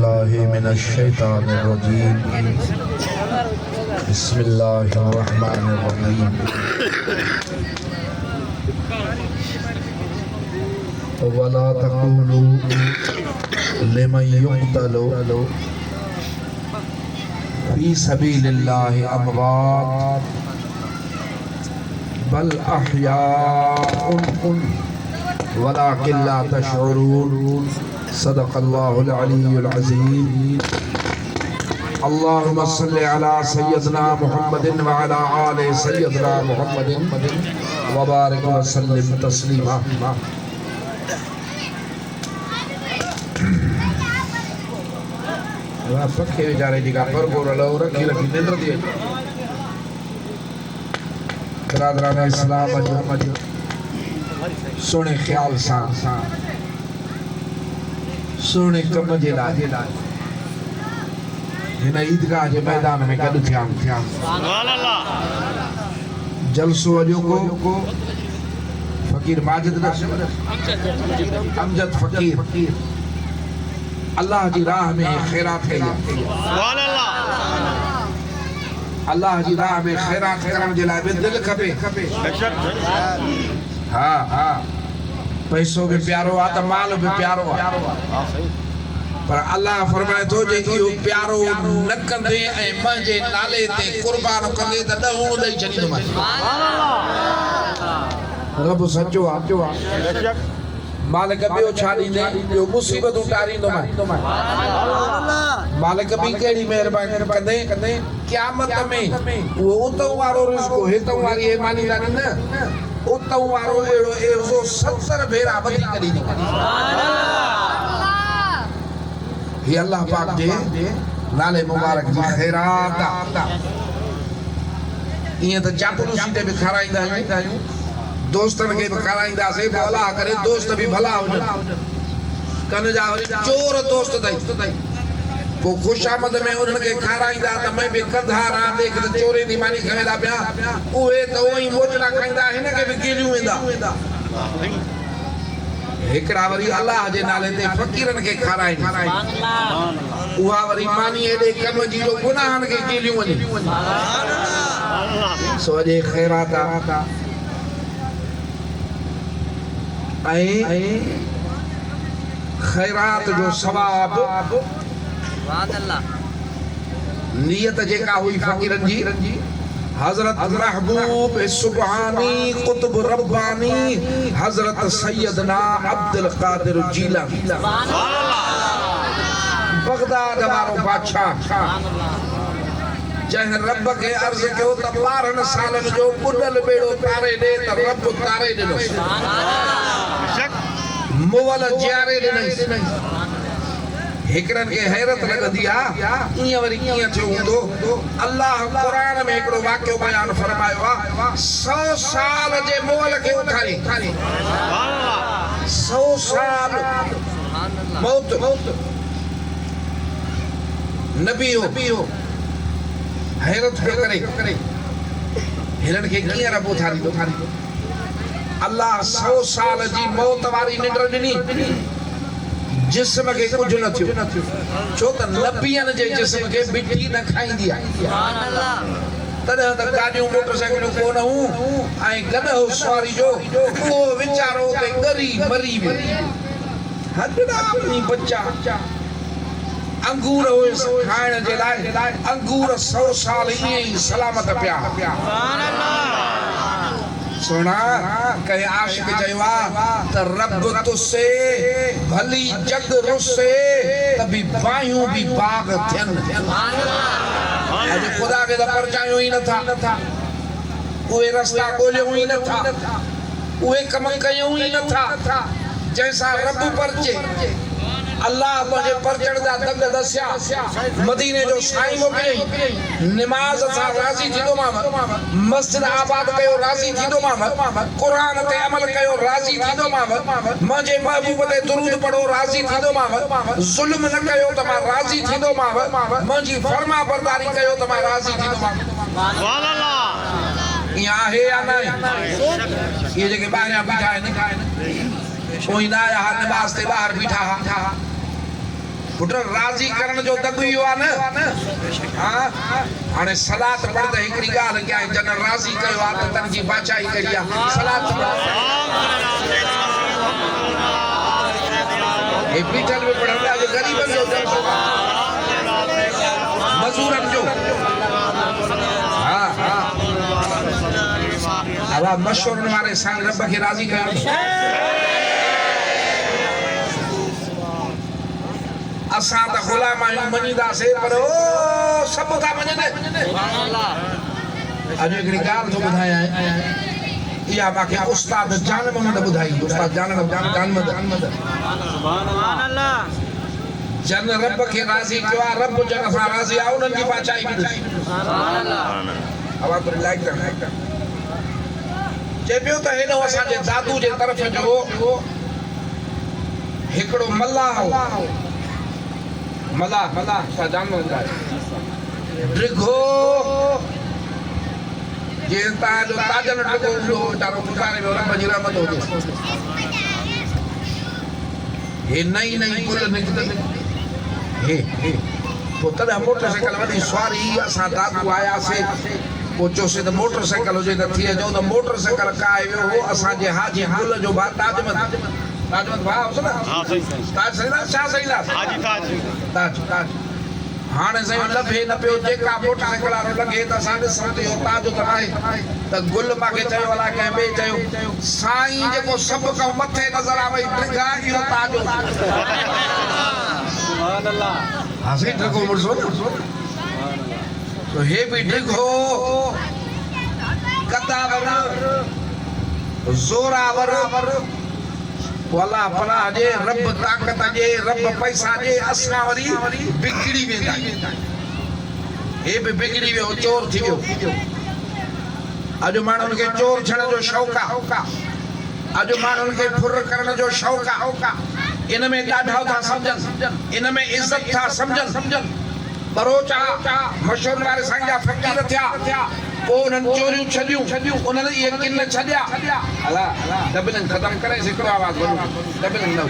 बिल्लाहि मिनश्शैतानिर्रजीम बिस्मिल्लाहिर्रहमानिर्रहीम वला तक़ूलू लिमन युक़्तलू फी सबीलिल्लाहि अमवात बल अहयाउन वलाकिन ला तशऊरून सदक़ल्लाहुल अलीयुल अज़ीम। अल्लाहुम्मा सल्लि अला सय्यदना मुहम्मदिन व अला आलि सय्यदना मुहम्मदिन व बारिक व सल्लिम तस्लीमा। पखे बेचारे जी का पर बोल लो रखी रखी निंद्र दिए बरादरान इस्लाम अजो सोने ख्याल सा सोने कम जे लाज हिन ईदगाह जे मैदान में गॾु थिया जलसो अॼो को फकीर माजिद अमजद फकीर अल्लाह जी राह में खैरात कई अल्लाह जी राह में खैरात करण जे लाइ बि दिलि खपे। हाँ हाँ पैसो भी प्यारो आ त माल भी प्यारो आ पर अल्लाह फरमाए थो जे इहो प्यारो न कंदे ऐं मुंहिंजे नाले ते कुर्बान कंदे त ॾहूं ॾेई छॾींदोमांइ। रब सचो आ मालिक ॿियो छा ॾींदे ॿियो मुसीबतूं टारींदोमांइ। मालिक बि कहिड़ी महिरबानी कंदे क़यामत में उहो उतों वारो रिज़्क़ हितों वारी हेमानीदारी न उतों वारो एड़ो 170 भेरा वधीक ॾींदोमांइ। ही अल्लाह पाक जे नाले मुबारक जी खैरात आ। ईअं त चापलूसी ते बि खाराईंदा आहियूं दोस्तन के भी खाराईंदासीं तो अल्लाह करे दोस्त भी भला हुजनि कन जा चोर दोस्त दई को खुशामद में उन्हनि खे खाराईंदा त मैं भी कंधार आ देख त चोरे दी मानी खाईंदा पिया उहे त उही मोचड़ा खाईंदा हिन खे भी कीलियूं वेंदा। हिकड़ा वरी अल्लाह जे नाले ते फकीरन खे खाराईंदा उहा वरी मानी एॾे कम जी जो गुनाहन खे कीलियूं वञे सो अॼे खैरात आ खैरात जो सवाब नियत जेका हुई फकीरन जी हजरत महबूब सुबहानी कुतुब रब्बानी हजरत सैयदना अब्दुल कादिर जीलानी बगदाद वारो बादशाह जंहिं रब खे अर्ज़ कयो त 12 सालन जो बुॾल बेड़ो तारे ॾे त रब तारे ॾिनो मुवल जियारे ॾिनई। हिकड़न खे हैरत लगंदी आ ईअं वरी कीअं थियो हूंदो। अल्लाह क़ुरान में हिकड़ो वाक़ियो बयान फरमायो आ 100 साल जे मुवल खे उथारी 100 साल मौत नबी हो हैरत पियो करे हिनन खे कीअं रब उथारींदो। अल्लाह 100 साल जी मौत वारी निंड ॾिनी जिस्म खे कुझु न थियो छो त नबियन जे जिस्म खे मिटी न खाईंदी आहे। तॾहिं त गाॾियूं मोटरसाइकिलूं कोन हूं ऐं गॾ हो सवारी जो उहो वीचारो ते ॻरी मरी वियो हॾड़ा अपनी बच्चा अंगूर खाइण जे लाइ अंगूर 100 साल ईअं ई सलामत पिया। सुना कहीं आशिक चयो त रब तुसे भली जग रुसे तभी बाहियूं भी बाग थियन। अॼु ख़ुदा खे त परचायूं ई नथा उहे रस्ता ॻोल्हियूं ई नथा उहे कम कयूं ई नथा जंहिंसां रब परचे। अल्लाह मुझे परचण जा दग दसिया मदीने जो साईं मोकिलियई नमाज सां राज़ी थींदो मां मस्जिद आबाद कयो राज़ी थींदो मां कुरान ते अमल कयो राज़ी थींदो मां मुझे महबूब ते दुरूद पढ़ो राज़ी थींदो मां ज़ुल्म न कयो त मां राज़ी थींदो मां मुंहिंजी फरमा बरदारी कयो त मां राज़ी थींदो मां। सुभान अल्लाह इहा आहे या न ये जेके ॿाहिरियां बीठा आहिनि पोइ ना नमाज़ ते ॿाहिरि बीठा पुट राज़ी करण जो दग इहो आहे न हां हाणे सलात पढ़ंदे हिकड़ी ॻाल्हि कयां जन राज़ी कयो आहे त तन जी बादशाही करी आहे सलात हे पीठल में पढ़ंदा जो गरीबन जो मजूरन जो हां हां अब मशहूर वाले संग रब के राज़ी कयो असां त गुलाम आहियूं मञीदासीं पर ओ सब था मञनि अॼु हिकिड़ी ॻाल्हि थो ॿुधायां इहा मूंखे उस्ताद जानमद ॿुधाई उस्ताद जानमद जन रब खे राज़ी कयो आहे रब जन सां राज़ी आहे उन्हनि जी बादशाही बि आवाज़ थोरी लाइट कर चए पियो त हेॾो असांजे दादू जे तरफ़ जो हिकिड़ो मल्लाह मल्लाह सा जानमद ड्रिघो जे ताजो ताजन ड्रिघो हूंदो वीचारो गुज़ारे वियो रब जी रहमत हुजे हे नई पुल निकिती हे पोइ तॾहिं मोटरसाइकिल वॾी सवारी असां दादू आयासीं पोइ चयोसीं त मोटरसाइकिल हुजे त थी अचूं त मोटरसाइकिल काए वियो हो असांजे हाजी गुल जो भाउ ताजमल भाउ हुउसि न ताज साईं छा साईं ताज हाणे साईं लभे न पियो जेका मोटरसाइकिल वारो लॻे त असां ॾिसूं त इहो ताज त आहे त गुल मूंखे चयो अलाए कंहिं ॿिए चयो साईं जेको सभु खां मथे नज़र आहे भई ड्रिघा इहो ताज हाँ सही ड्रिघो मुड़सो तो हे भी ड्रिघो कदावर जोरावर अल्लाह पनाह जे रब ताकत जे रब पैसा जे असां वरी बिगड़ी वेंदा हे भी बिगड़ी वियो चोर थी वियो अॼु माण्हुनि खे चोर थियण जो शौक़ु आहे अॼु माण्हुनि खे फुर करण जो शौक़ु आहे इन में ॾाढा था सम्झनि इन में इज़त था सम्झनि बरोचा मशहूर वारे साईं जा फ़कीर थिया पोइ उन्हनि चोरियूं छॾियूं उन्हनि इहे किन छॾिया अला डबलिंग ख़तमु करे हिकिड़ो आवाज़ बोलो डबलिंग न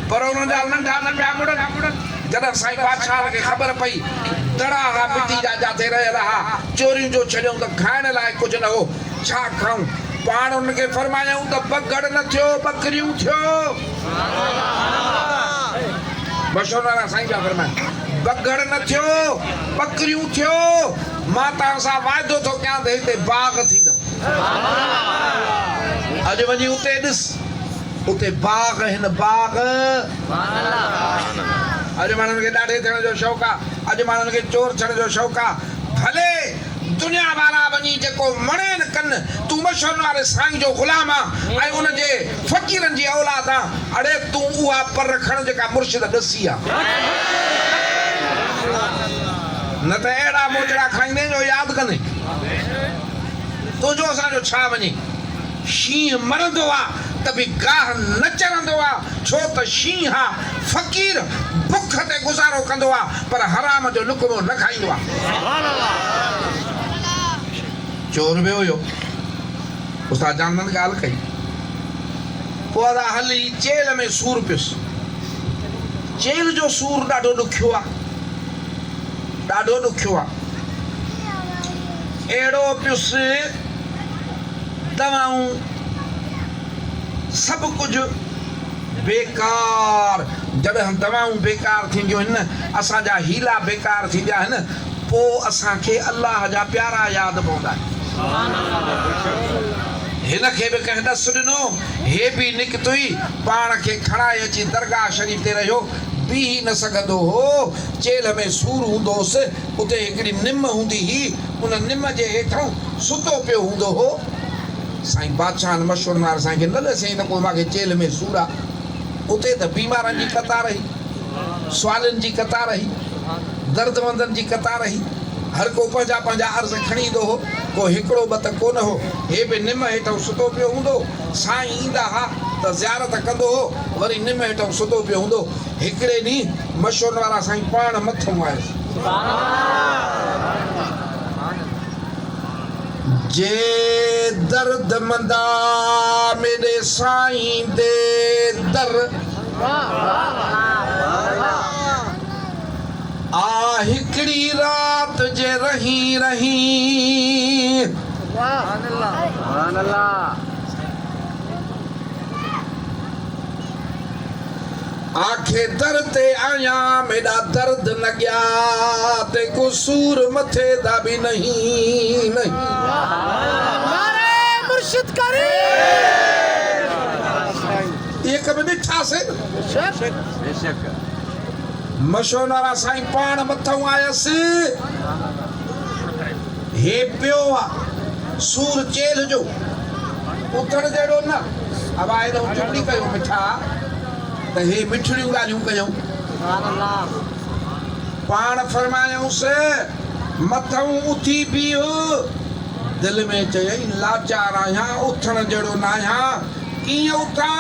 पर उन्हनि जा नंढा मुड़नि जॾहिं साईं बादशाह खे ख़बर पई दड़ा मिटी जा जाते रहियल हा चोरियूं जो छॾियूं त खाइण लाइ कुझु न हो छा खाऊं पाण उनखे फरमायूं त बगड़ न थियो बकरियूं थियो मशहूर वारा साईं जा फरमाइनि बगड़ न थियो बकरियूं थियो मां तव्हां सां वाइदो थो कयां त हिते बाग़ थींदो अॼु वञी उते ॾिस उते बाग़ हिन बाग़ अॼु माण्हुनि खे ॾाढे थियण जो शौक़ु आहे अॼु माण्हुनि खे चोर थियण जो शौक़ु आहे भले दुनिया वारा वञी जेको मणे न कनि तूं मशहूर वारे साईं जो ग़ुलाम आहे ऐं उनजे फ़कीरनि जी औलाद आहे अड़े तूं उहा पर रखण जेका मुर्शिद ॾसी आहे न त अहिड़ा मोजड़ा खाईंदे जो यादि कंदे तुंहिंजो असांजो छा वञे शींहुं मरंदो आहे त बि गाह न चरंदो आहे छो त शींहुं आहे फ़कीर बुख ते गुज़ारो कंदो आहे पर हराम जो लुकमो न खाईंदो आहे चोर वियो हुयो उस्ताद जानमद ॻाल्हि कई पोइ अदा हली जेल में सूर पियुसि जेल जो सूर ॾाढो ॾुखियो आहे अहिड़ो पियुसि दवाऊं सभु कुझु बेकार जॾहिं दवाऊं बेकार थींदियूं आहिनि असांजा हीला बेकार थींदा आहिनि पोइ असांखे अल्लाह जा प्यारा यादि पवंदा आहिनि हिन खे बि कंहिं ॾसु ॾिनो हे बि निकितुई पाण खे खणाए अची दरगाह शरीफ़ ते रहियो बीह न सघंदो हो जेल में सूर हूंदो हुउसि उते हिकिड़ी निम हूंदी हुई उन निम जे हेठां सुतो पियो हूंदो हो साईं बादशाह मशहूर वारे साईं खे न ॾसें त पोइ मूंखे जेल में सूर आहे उते त बीमारनि जी कतार हुई सुवालनि जी कतार हुई दर्दमंदनि जी कतार हुई हर को पंहिंजा अर्ज़ खणी ईंदो हो को हिकिड़ो ॿ त कोन हो हे बि निम हेठां सुतो पियो हूंदो साईं ईंदा हा त ज़ियारत कंदो हो वरी निम हेठां सुतो पियो हूंदो हिकिड़े ॾींहुं मशहूर वारा साईं पाण मथां आयुसि जे दर्दमंदा मेरे साईं दे दर रही रही आखे दर ते आया मेरा दर्द न गया ते कसूर मथे दा भी नहीं नहीं नारे मुर्शिद करे ये कभी ॾिठा से बेशक मशोनारा साईं पाण मथां आयसि हे पियो आहे सूर चेल जो उथण जहिड़ो न अब आए न चुपड़ी कयो मिठा त हे मिठड़ियूं ॻाल्हियूं कयूं पाण फरमायूंसि मथां उथी पियो दिल में चयई लाचार आहियां उथण जहिड़ो न आहियां कीअं उथां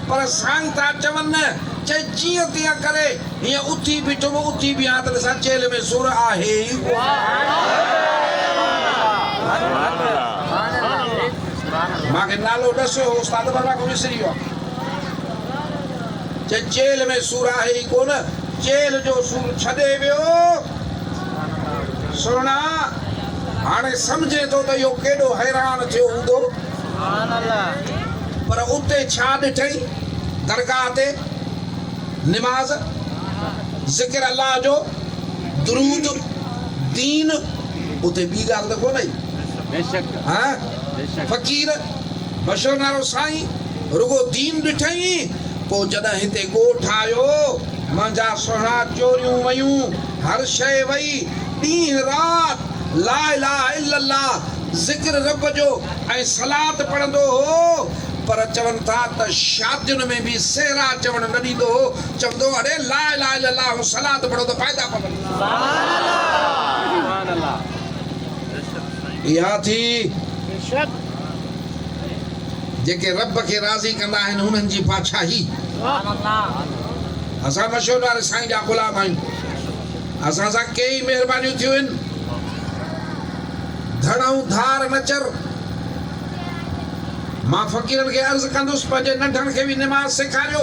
पर साईं था चवनि चए जीअं तीअं करे हीअं उथी बीठुमि उथी बीहां त ॾिसां चेल में सुर आहे ई मूंखे नालो ॾसियो उस्ताद बाबा को विसरी वियो चए चेल में सूर आहे ई कोन चेल जो सूर छॾे वियो सुहिणा हाणे सम्झे थो त इहो केॾो हैरान थियो हूंदो पर उते छा ॾिठई दरगाह ते निमाज़ ज़िक्र अल्लाह जो दुरूद दीन उते ॿी ॻाल्हि त कोन्हे हाँ फ़क़ीर बशर नालो साईं रुगो दीन ॾिठई पोइ जॾहिं हिते ॻोठ आयो मुंहिंजा सुहिणा चोरियूं वयूं हर शइ वई ॾींहुं राति ला इलाहा इल्लल्लाह ज़िक्र रब जो ऐं सलात पढ़ंदो हो पर चवनि था त शादियुनि में बि सेहरा चवणु न ॾींदो हो चवंदो अरे ला इलाहा इल्लल्लाह सलात पढ़ो त फ़ाइदा पवनि इहा थी जेके रब खे राज़ी कंदा आहिनि हुननि जी बादशाही असां मशहूर वारे साईं जा ग़ुलाम आहियूं असां सां कई महिरबानियूं थियूं आहिनि धड़ऊं धार न चर मां फ़क़ीरनि खे अर्ज़ु कंदुसि पंहिंजे नंढनि खे बि निमाज़ सेखारियो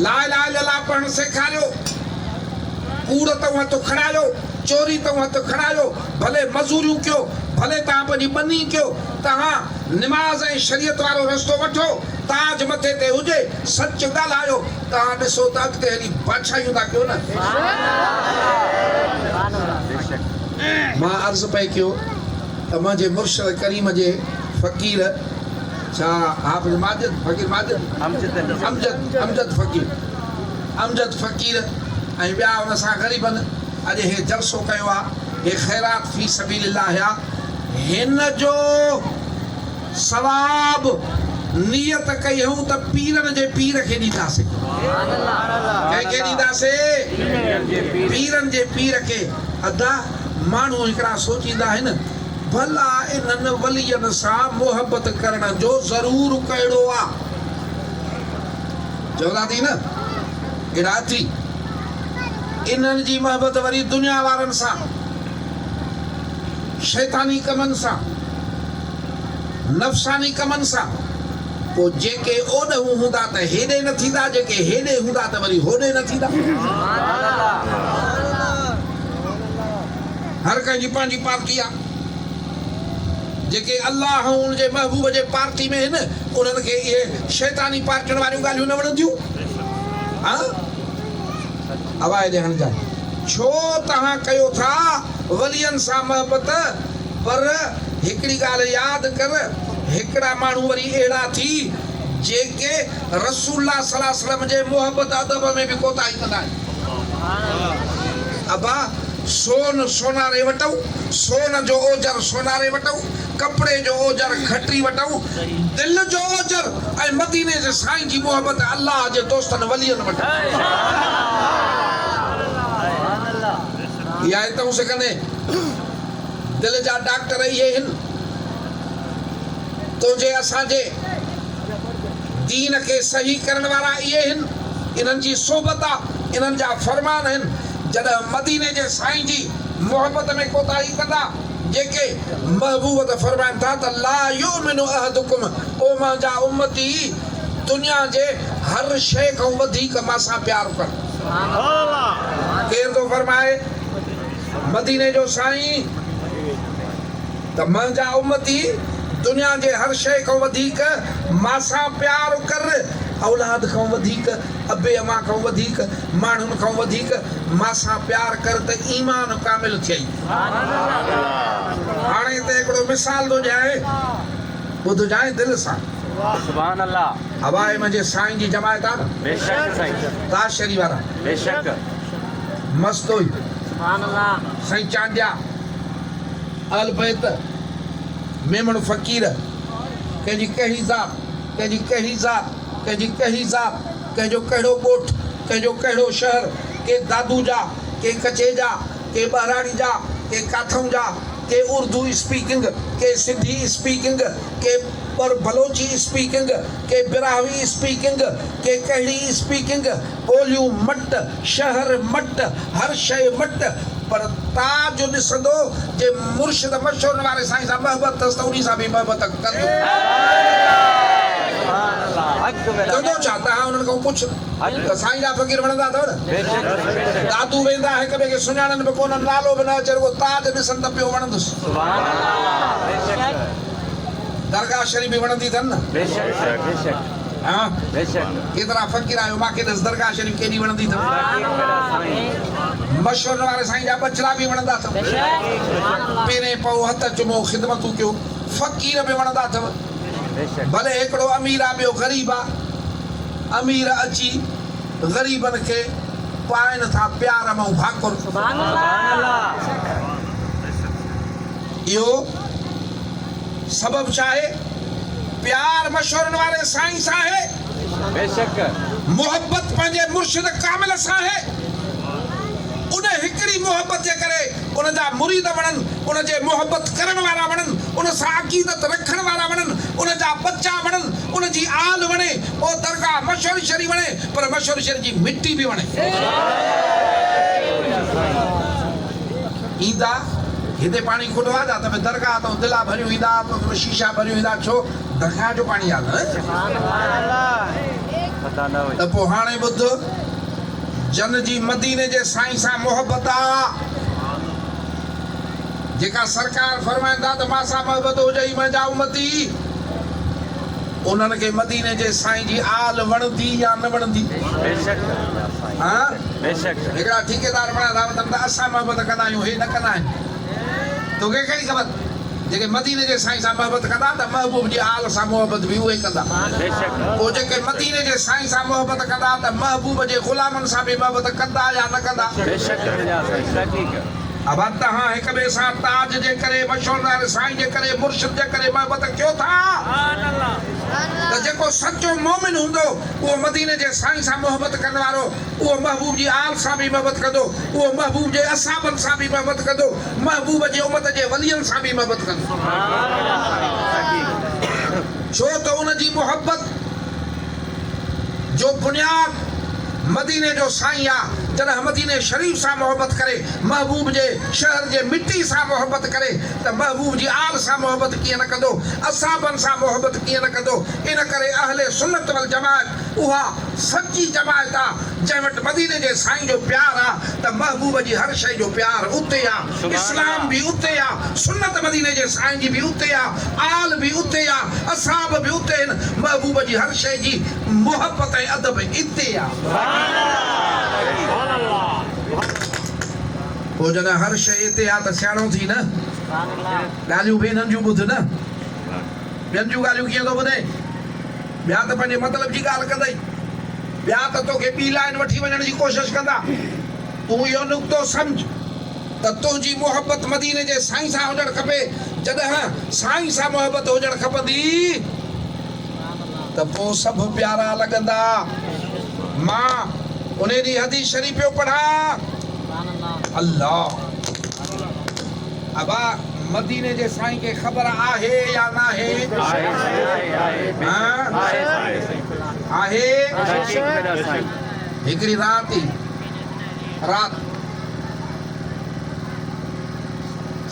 ला इलाहा इल्लल्लाह पढ़णु सेखारियो कूड़ तो हथ खड़ायो चोरी तो हथ खड़ायो भले मज़ूरियूं कयो भले तव्हां पंहिंजी बनी कयो तव्हां निमाज़ ऐं शरीयत वारो रस्तो वठो ताज मथे ते हुजे सच ॻाल्हायो तव्हां ॾिसो त अॻिते हली बादशाहियूं था कयो न मां अर्ज़ु पई कयो त मुंहिंजे मुर्शिद करीम जे फ़क़ीर छा हाफ़िज़ माजिद फ़क़ीर माजिद अमजद फ़क़ीर ऐं ॿिया हुन सां ग़रीबनि अॼु हे जलसो कयो आहे हे ख़ैरात फी सबीलिल्लाह आहे हिन जो सवाब नियत कई हूं त पीरनि जे पीर खे ॾींदासीं कंहिंखे ॾींदासीं पीरनि जे पीर खे अदा माण्हू हिकिड़ा सोचींदा आहिनि भला इन्हनि वलियनि सां मोहबत करण जो ज़रूरु कहिड़ो आहे चवंदा थी न अहिड़ा थी इन्हनि जी मोहबत वरी दुनिया वारनि सां शैतानी कमनि सां नफ़सानी कमनि सां पोइ जेके ओॾहूं हूंदा त हेॾे न थींदा जेके हेॾे हूंदा त वरी होॾे न थींदा हर कंहिंजी पंहिंजी पार्टी आहे जेके अल्लाह ऐं उनजे महबूब जे पार्टी में आहिनि उन्हनि खे इहे शैतानी पार्टियुनि वारियूं ॻाल्हियूं न वणंदियूं हा आवाज़ ॾियण जा छो तव्हां कयो था वलियनि सां मोहबत पर हिकिड़ी ॻाल्हि यादि कर हिकिड़ा माण्हू वरी अहिड़ा थी जेके रसूलुल्लाह सल्लल्लाहु अलैहि वसल्लम जे मोहबत अदब में बि कोताही कंदा आहिनि अबा सोन सोनारे वठूं सोन जो ओजर सोनारे वठूं कपिड़े जो ओजर खटी वठूं दिलि जो ओजर ऐं मदीने जे साईं जी मोहबत अल्लाह जे दोस्तनि वलियनि वठूं इहा हितां सिखंदे दिलि जा डॉक्टर इहे आहिनि तुंहिंजे असांजे दीन खे सही करण वारा इहे आहिनि इन्हनि जी सोबत आहे इन्हनि जा फरमान आहिनि जॾहिं मदीने जे साईं जी मोहबत में कोताही कंदा जेके महबूब त फरमाइनि था त ला युमिनु अहदुकुम ओ मुंहिंजा उम्मती दुनिया जे हर शइ खां वधीक मां सां प्यार कर केरु थो फरमाए मदीने जो साईं त मुंहिंजा उम्मती दुनिया जे हर शइ खां वधीक मासां प्यार कर, औलाद खां वधीक, अबे अमा खां वधीक, माण्हुनि खां वधीक मासां प्यार कर त ईमान कामिल थियई। हाणे हिते हिकिड़ो मिसाल थो ॾियां, ॿुध जाए दिलि सां। सुभान अल्लाह। हवाए मुंहिंजे साईं जी जमायत आहे न, बेशक साईं, ताज शरीफ वारा बेशक। मस्त हुई। सुभान अल्लाह। साईं चांदिया, अल बैत, मेमण फ़कीर, कंहिंजी कहिड़ी ज़ात, कंहिंजी कहिड़ी ज़ात, कंहिंजी कहिड़ी ज़ात, कंहिंजो कहिड़ो ॻोठु, कंहिंजो कहिड़ो शहर, के दादू जा, के कचे जा, के बहराड़ी जा, के काथऊं जा, के उर्दू स्पीकिंग, के सिंधी स्पीकिंग, के पर बलोची स्पीकिंग, के बिरावी स्पीकिंग, के कहिड़ी स्पीकिंग, ॿोलियूं मट, शहर मट, हर शइ मट, पर ताज ॾिसंदो जे मुर्शिद मशहूर वारे साईं सां मोहबत अथसि त उन्ही सां बि मोहबत कंदो। कंदो छा? तव्हां उन्हनि खां पुछ त साईं जा फ़क़ीर वणंदा अथव न? दादू वेंदा हिक ॿिए खे सुञाणनि बि कोन, नालो बि न अचे, रुॻो ताज ॾिसनि त पियो वणंदुसि। दरगाह शरीफ़ बि वणंदी अथनि न? हा, केतिरा फ़क़ीर आहियो, मूंखे ॾिस दरगाह शरीफ़ केॾी वणंदी अथव। मशहूर वारे साईं जा बचड़ा बि वणंदा अथव, पेरे पओ हथ चुमो ख़िदमतूं कयो, फ़क़ीर बि वणंदा अथव। भले हिकिड़ो अमीर आहे ॿियो ग़रीब आहे, अमीर अची ग़रीबनि खे पाइनि था प्यार ऐं भाकुर। इहो सबबु छा आहे? प्यार मशहूर वारे साईं सां आहे, बेशक। मोहब्बत पंहिंजे मुर्शिद कामिल सां आहे। उन हिकिड़ी मोहब्बत जे करे उन जा मुरीद वणनि, उन जे मोहब्बत करण वारा वणनि, उन सां अक़ीदत रखण वारा वणनि, उन जा बच्चा वणनि, उन जी आल वणे, ओ दरगाह मशहूर शरीफ़ वणे, पर मशहूर शरीफ़ जी मिट्टी बि वणे। ईंदा हिते पाणी खुटवा था त दरगाह तो दिला भरियूं ईंदा, शीशा भरियूं ईंदा, छो दरगाह जो पाणी आहे न। त पोइ हाणे ॿुध, जन जी मदीने जे साईं सां मोहबत आहे, जेका सरकार फरमाईंदा त मां सां मोहबत हुजई मुंहिंजा उम्मती, उन्हनि खे मदीने जे साईं जी आल वणंदी या न वणंदी? हा, हिकिड़ा ठेकेदार बणिया था वठनि त असां मोहबत कंदा आहियूं, हे न कंदा आहिनि। तोखे कहिड़ी ख़बर? जेके मदीने जे साईं सां मोहबत कंदा त महबूब जी आल सां मोहबत बि उहे कंदा। पोइ जेके मदीने जे साईं सां मोहबत कंदा त महबूब जे ग़ुलामनि सां बि मोहबत कंदा या न कंदा? अब तव्हां हिक ॿिए सां ताज जे करे, मशहूर वारे साईं जे करे, मुर्शिद जे करे मोहबत कयो था त जेको सचो मोमिन हूंदो उहो मदीने जे साईं सां मोहबत करण वारो, उहो महबूब जी आल सां बि मोहबत कंदो, उहो महबूब जे असहाबनि सां बि मोहबत कंदो, महबूब जे उम्मत जे वलियनि सां बि मोहबत कंदो। छो त उन जी मोहबत जो बुनियाद मदीने जो साईं आहे। जॾहिं मदीने शरीफ़ सां मोहबत करे, महबूब जे शहर जे मिट्टी सां मोहबत करे, त महबूब जी आल सां मोहबत कीअं न कंदो, असहाबनि सां मोहबत कीअं न कंदो। इन करे अहले सुन्नत वल जमाअत उहा सची जमाअत आहे जंहिं वटि मदीने जे साईं जो प्यार आहे, त महबूब जी हर शइ जो प्यार उते आहे, इस्लाम बि उते आहे, सुन्नत मदीने जे साईं जी बि उते आहे, आल बि उते आहे, असहाब बि उते आहिनि, महबूब जी हर शइ जी मोहबत ऐं अदब इते आहे। पोइ जॾहिं हर शइ हिते आहे त सियाणो थी न, ॻाल्हियूं ॿियनि जूं ॿुध न, ॿियनि जूं ॻाल्हियूं कीअं थो ॿुधे? ॿिया त पंहिंजे मतिलब जी ॻाल्हि कंदई, ॿिया त तोखे ॿी लाइन वठी वञण जी कोशिशि कंदा। तूं इहो नुक़्तो सम्झ त तुंहिंजी मोहबत मदीने जे साईं सां हुजणु खपे। जॾहिं साईं सां मोहबत हुजणु खपंदी त पोइ सभु प्यारा लॻंदा। मां उन ॾींहुं हदीस शरीफ़ पियो पढ़ा, अल्लाह अबा मदीने जे साईं खे ख़बर आहे या न आहे? आहे। हिकिड़ी राति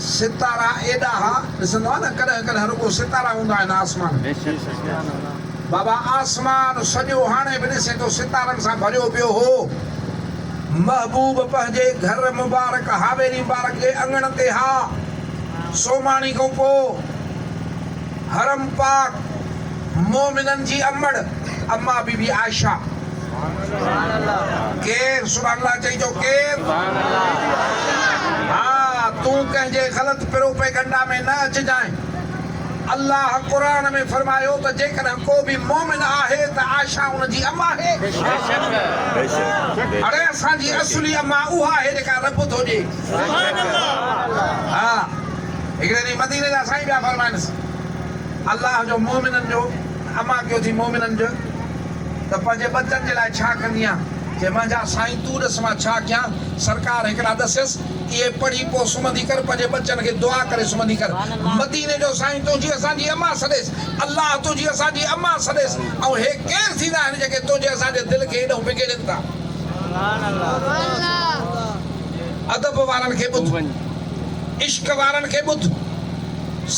सितारा एॾा ॾिसंदो आहे न, कॾहिं कॾहिं रुॻो सितारा हूंदा आहिनि आसमान में। बाबा आसमान सॼो हाणे बि ॾिसे थो सितारनि सां भरियो पियो हो। महबूब पंहिंजे घर मुबारक हावेरी मुबारक जे अंगण ते हा सोमाणी खां पोइ हरम पाक मोमिनन जी अमड़ अम्मा बीबी आयशा केर सुभान अल्लाह चईजो केर हा तूं कंहिंजे ग़लत पिरो पे गंडा में न अचिजांइ अल्लाह क़ुरान में फरमायो त जेकॾहिं को बि मोमिन आहे त आयशा उन जी अम्मा आहे अड़े असांजी असली अम्मा उहा आहे जेका रब थो ॾे हा हिकिड़े ॾींहुं मदीने जा साईं पिया फरमाइनि अल्लाह जो मोमिननि जो अम्मा कयो थी मोमिननि जो त पंहिंजे बचनि जे लाइ छा कंदी आहे जे मुंहिंजा साईं तूं ॾिस मां छा कयां सरकार हिकिड़ा दसियसि इहे पढ़ी पोइ सुम्हंदी कर पंहिंजे बचनि खे दुआ करे सुम्हंदी कर मदीने जो साईं तुंहिंजी असांजी अम्मा सॾेसि अल्लाह तुंहिंजी असांजी अम्मा सॾेसि ऐं हे केरु थींदा आहिनि जेके तुंहिंजे असांजे दिलि खे हेॾो बिगड़नि था अदब वारनि खे ॿुध इश्क वारनि खे ॿुध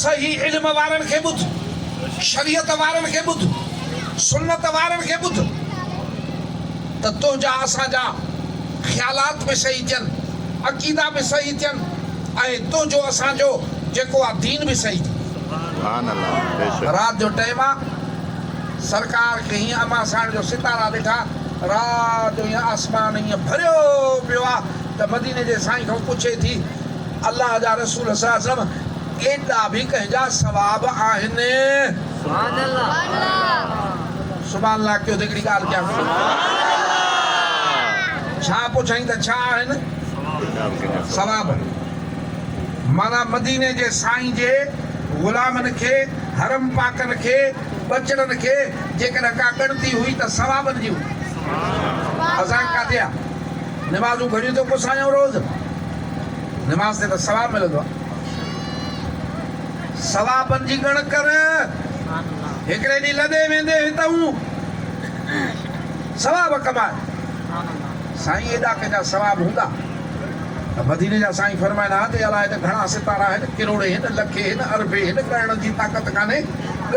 सही इल्म वारनि खे ॿुध शरीयत वारनि खे ॿुध सुन्नत वारनि खे ॿुध त तुंहिंजा असांजा ख़्यालात बि सही थियनि अक़ीदा बि सही थियनि ऐं तुंहिंजो असांजो जेको आहे दीन बि सही थिए राति जो टाइम आहे सरकार खे हीअं अमा साण जो सितारा ॾिठा राति जो हीअं आसमान हीअं भरियो पियो आहे त मदीने जे साईं खां पुछे थी अल्लाह जा रसूल सल्लल्लाहु अलैहि वसल्लम एॾा बि कंहिंजा सवाब आहिनि सुभान अल्लाह कयो हिकिड़ी ॻाल्हि कयां छा पुछाई त छा आहिनि सवाब माना मदीने जे साईं जे ग़ुलामनि खे हरम पाकनि खे बचड़नि खे जेकॾहिं का ॻणती हुई त सवाबनि जी हुई असांखे काथे आहे निमाज़ूं घड़ियूं थो पुसायूं रोज़ निमाज़ ते त सवाब मिलंदो आहे सवाबनि जी ॻण कर हिकिड़े ॾींहुं लॾे वेंदे हितां सवाब कमाए साईं एॾा कंहिंजा सवाब हूंदा त मदीने जा साईं फरमाइनि हा ते अलाए त घणा सितारा आहिनि किरोड़े आहिनि लखे आहिनि अरबे आहिनि ॻणण जी ताक़त कान्हे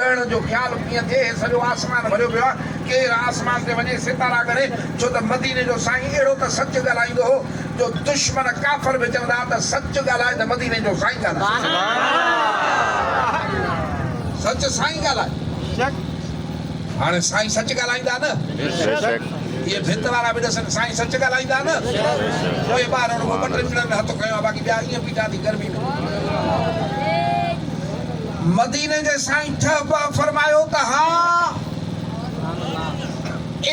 ॻणण जो ख़्यालु कीअं थिए सॼो आसमान भरियो पियो आहे केरु आसमान ते वञे सितारा ॻणे छो त मदीने जो साईं अहिड़ो त सच ॻाल्हाईंदो हो जो दुश्मन काफ़िर बि चवंदा त सच ॻाल्हाए त मदीने जो साईं ॻाल्हाए सच साईं ॻाल्हाए हाणे साईं सच ॻाल्हाईंदा न ये भित वारा भी दसन साईं सच ॻाल्हाईंदा न कोई ॿार हुन ॿ टे मिनट में हथ खयो आहे बाक़ी ॿिया ईअं बीठा थी गर्मी में मदीने जे साईं ठह फरमायो त हा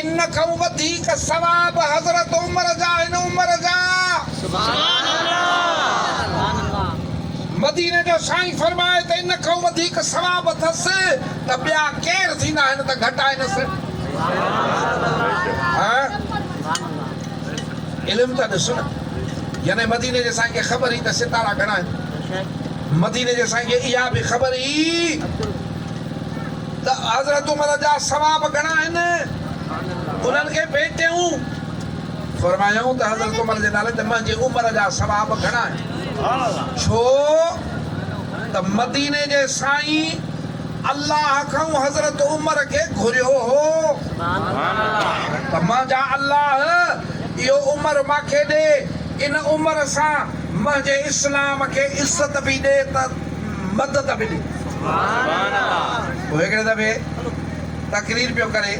इन खां वधीक सवाब हज़रत उमर जा हिन उमर जा मदीने जो साईं फरमाए त इन खां वधीक सवाब अथसि त ॿिया केरु थींदा आहिनि त घटि आहिनि इल्म त ॾिसो न यानी मदीने जे साईं खे ख़बर ई त सितारा घणा आहिनि मदीने जे साईं खे इहा बि ख़बर ई त हज़रत उमर जा सवाब घणा आहिनि उन्हनि खे भेटियूं फरमायूं त हज़रत उमर जे नाले ते मुंहिंजे उमर जा सवाब घणा आहिनि छो त मदीने जे साईं अल्लाह खां हज़रत उमर खे घुरियो हो त मुंहिंजा अल्लाह इहो उमर मूंखे ॾे इन उमर सां मुंहिंजे इस्लाम खे इज़त बि ॾे त मदद बि ॾे पोइ हिकिड़े दफ़े तकरीर पियो करे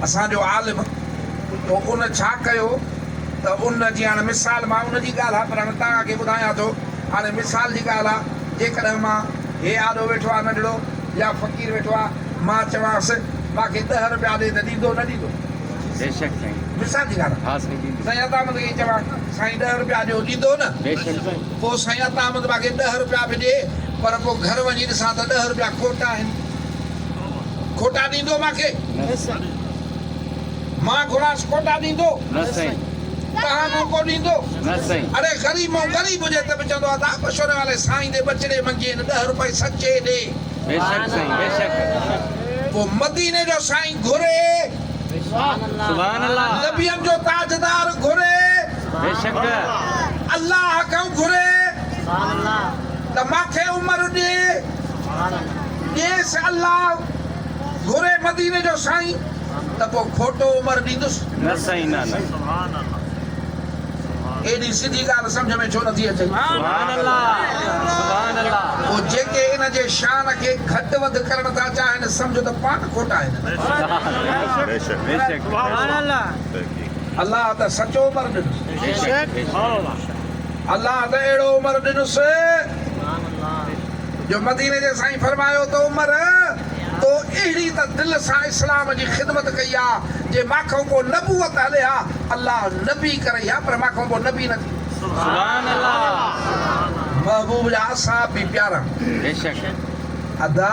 असांजो आलिम पोइ उन छा कयो त उन जी हाणे मिसाल मां उन जी ॻाल्हि आहे पर हाणे तव्हांखे ॿुधायां थो हाणे मिसाल जी ॻाल्हि आहे जेकॾहिं मां हे आॾो वेठो आहे नंढड़ो या फ़क़ीर वेठो आहे मां चवांसि मूंखे 10 रुपया ॾे त ॾींदो न ॾींदो बेशक साईं मिसाल जी ॻाल्हि हाँ साईं साईं अतामत खे चवां साईं 10 रुपया ॾियो ॾींदो न बेशक साईं पोइ साईं अतामत मूंखे 10 रुपया बि ॾे पर पोइ घर वञी ॾिसां त 10 रुपया खोटा आहिनि खोटा ॾींदो मूंखे मां घुरांसि खोटा ॾींदो न साईं तव्हां मौक़ो ॾींदो न साईं अरे ग़रीब हुजे त बि चवंदो आहे तव्हां मशवरे वाले साईं दे बचड़े मंगे 10 रुपए सचे ॾे बेशक साईं बेशक पोइ मदीने जो साईं घुरे सुभान अल्लाह नबियन जो ताजदार घुरे बेशक अल्लाह खां घुरे त मूंखे उमर ॾेसि अल्लाह घुरे मदीने जो साईं त पोइ खोटो उमर ॾींदुसि न साईं न एॾी सिधी ॻाल्हि सम्झ में छो नथी अचे सुभान अल्लाह सुभान अल्लाह पोइ जेके इन जे शान खे घटि वधि करण था चाहिनि सम्झो त पाण खोटा आहिनि बेशक सुभान अल्लाह अलाह त सचो उमिरि ॾिनुसि बेशक अलाह त अहिड़ो उमिरि ॾिनुसि जो मदीने जे साईं फरमायो त उमिरि तो अहिड़ी त दिलि सां इस्लाम जी ख़िदमत कई आहे जे माखो को नबूवत हले हा अलाह नबी करे हा पर माखो को नबी न थी सुभान अल्लाह महबूब जा असाब बि प्यारा बेशक अदा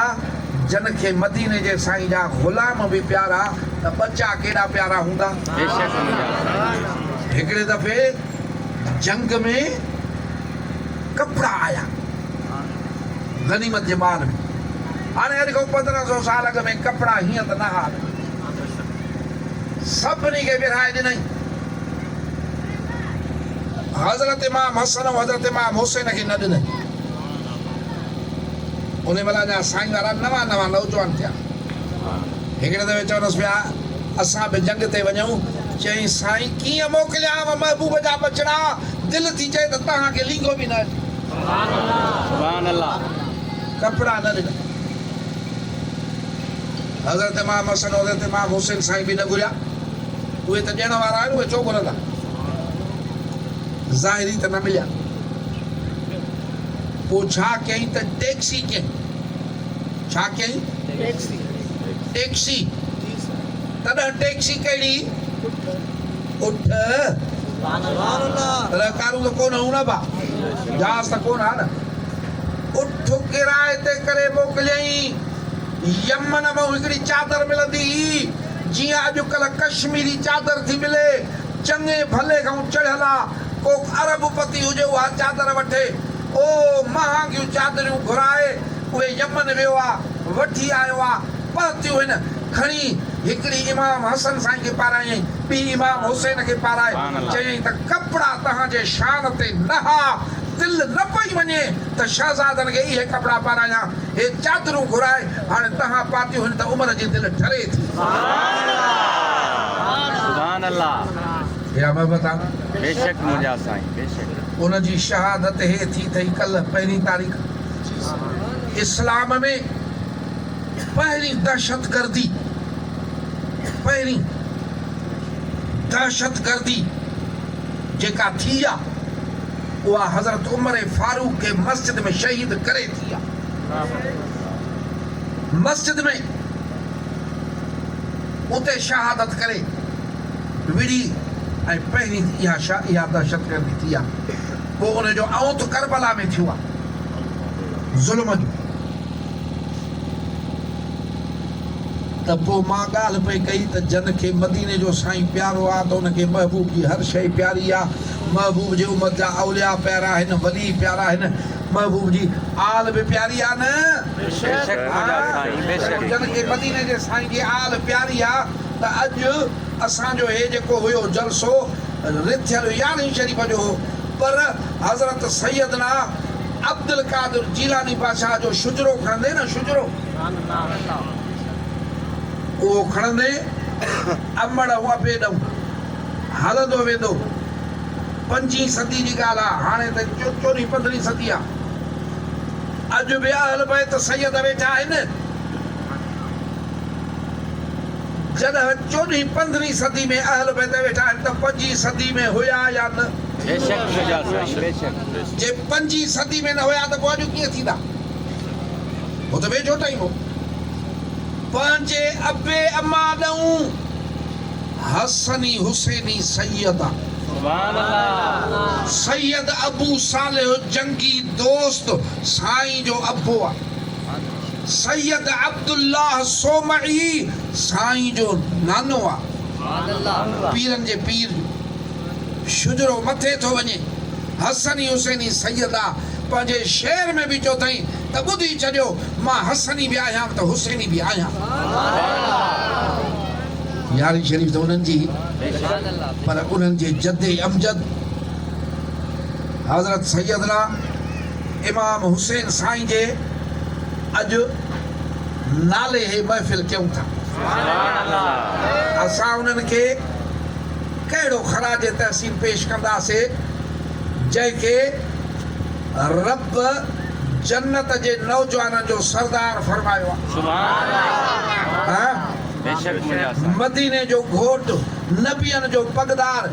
जन खे मदीने जे साईं जा ग़ुलाम बि प्यारा त बच्चा केॾा प्यारा हूंदा बेशक हिकिड़े दफ़े जंग में कपिड़ा आया गनीमत जे माल में हाणे अॼु खां 1500 साल अॻ में कपिड़ा हीअं त न हाल सभिनी खे विरहाए ॾिनई हज़रत इमाम हसन ऐं हज़रत इमाम हुसैन खे न ॾिनई उन महिल अञा साईं वारा नवां नवां नौजवान थिया हिकिड़े दफ़े चवंदसि पिया असां बि जंग ते वञूं चई साईं कीअं मोकिलियांव महबूब जा बचड़ा दिलि थी चए त तव्हांखे लींगो बि न अचे सुभान अल्लाह कपिड़ा न ॾिना हज़रत इमाम हसन हज़रत इमाम हुसैन साईं बि न घुरिया उहे त ॾियण वारा आहिनि उहे छो घुरंदा ज़ाहिरी त न मिलिया पोइ छा कयईं त टैक्सी कयईं छा कयईं टैक्सी तॾहिं टैक्सी कहिड़ी उठ कारूं त कोन हूं न भा जहाज त कोन आहे न उठ किराए ते करे मोकिलियईं यमन में हिकिड़ी चादर मिलंदी हुई जीअं अॼुकल्ह कश्मीरी चादर थी मिले चङे भले खां चढ़ियल आहे को अरबपति हुजे उहा चादर वठे ओ महांगियूं चादरियूं घुराए उहे यमन वियो आहे वठी आयो आहे पहुतियूं आहिनि खणी हिकिड़ी इमाम हसन साईं खे पारायईं ॿी इमाम हुसैन खे पाराए चयईं त कपिड़ा तव्हांजे शान ते न हा दिलि न पई वञे त शहज़ादनि खे इहे कपिड़ा पारायां हे चादरूं घुराए हाणे तव्हां पातियूं आहिनि त उमिरि जी दिलि ठरे थी सुभान अल्लाह या महबत आहे बेशक मुंहिंजा साईं बेशक उनजी शहादत हे थी अथई कल्ह 1 तारीख़ इस्लाम में पहिरीं दहशतगर्दी जेका थी आहे उहा हज़रत उमर फारूक खे मस्जिद में शहीद करे थी आहे मस्जिद में उते शहादत करे विड़ी ऐं पहिरीं इहा दहशतगर्दी थी आहे पोइ उनजो औंत करबला में थियो आहे ज़ुल्म जो त पोइ मां ॻाल्हि पई कई त जन खे मदीने जो साईं प्यारो आहे त उनखे महबूब जी हर शइ प्यारी आहे महबूब जी उमत जा औलिया प्यारा आहिनि वली प्यारा आहिनि महबूब जी आल बि प्यारी आहे न बेशक मुंहिंजा साईं बेशक जन खे मदीने जे साईं जी आल प्यारी आहे त अॼु असांजो हे जेको हुयो जलसो रिथियल 11 शरीफ़ जो हो पर हज़रत सैयदना अब्दुल कादिर जीलानी बादशाह जो शुजरो खणंदे न शुजरो उहो खणंदे अमड़ हुआ बेॾऊं हलंदो वेंदो 5वीं सदी जी ॻाल्हि आहे हाणे त 14वीं 15वीं सदी आहे अॼु बि अहल बैत सैयद वेठा आहिनि जॾहिं 14वीं 15वीं सदी में अहल बैत वेठा आहिनि त 5वीं सदी में हुया या न बेशक मुंहिंजा साईं बेशक जे 5वीं सदी में न हुया त पोइ अॼु कीअं थींदा हो त वेझो टाइम हो पंहिंजे अबे अम्मा ॾऊं हसनी हुसैनी सैयद सुभान अल्लाह सैयद अबू सालिह जंगी दोस्त साईं जो अबो आहे सैयद अब्दुल्लाह सोमई साईं जो नानो आहे पीरनि जे पीर शुजरो मथे थो वञे हसनी हुसैनी सैयद आहे पंहिंजे शहर में बि चयो अथई त ॿुधी छॾियो मां हसनी बि आहियां त हुसैनी बि आहियां यारी शरीफ़ त उन्हनि जी पर उन्हनि जे जदे अमजद हज़रत सैयदना इमाम हुसैन साईं जे अॼु नाले हे महफ़िल कयूं था असां उन्हनि खे कहिड़ो ख़राज तहसीन पेश कंदासीं जंहिंखे रब जन्नत जे नौजवाननि जो सरदार फरमायो आहे। सुभान अल्लाह। हाँ? बेशक मुंहिंजा साईं। मदीने जो घोट नबियनि जो पगदार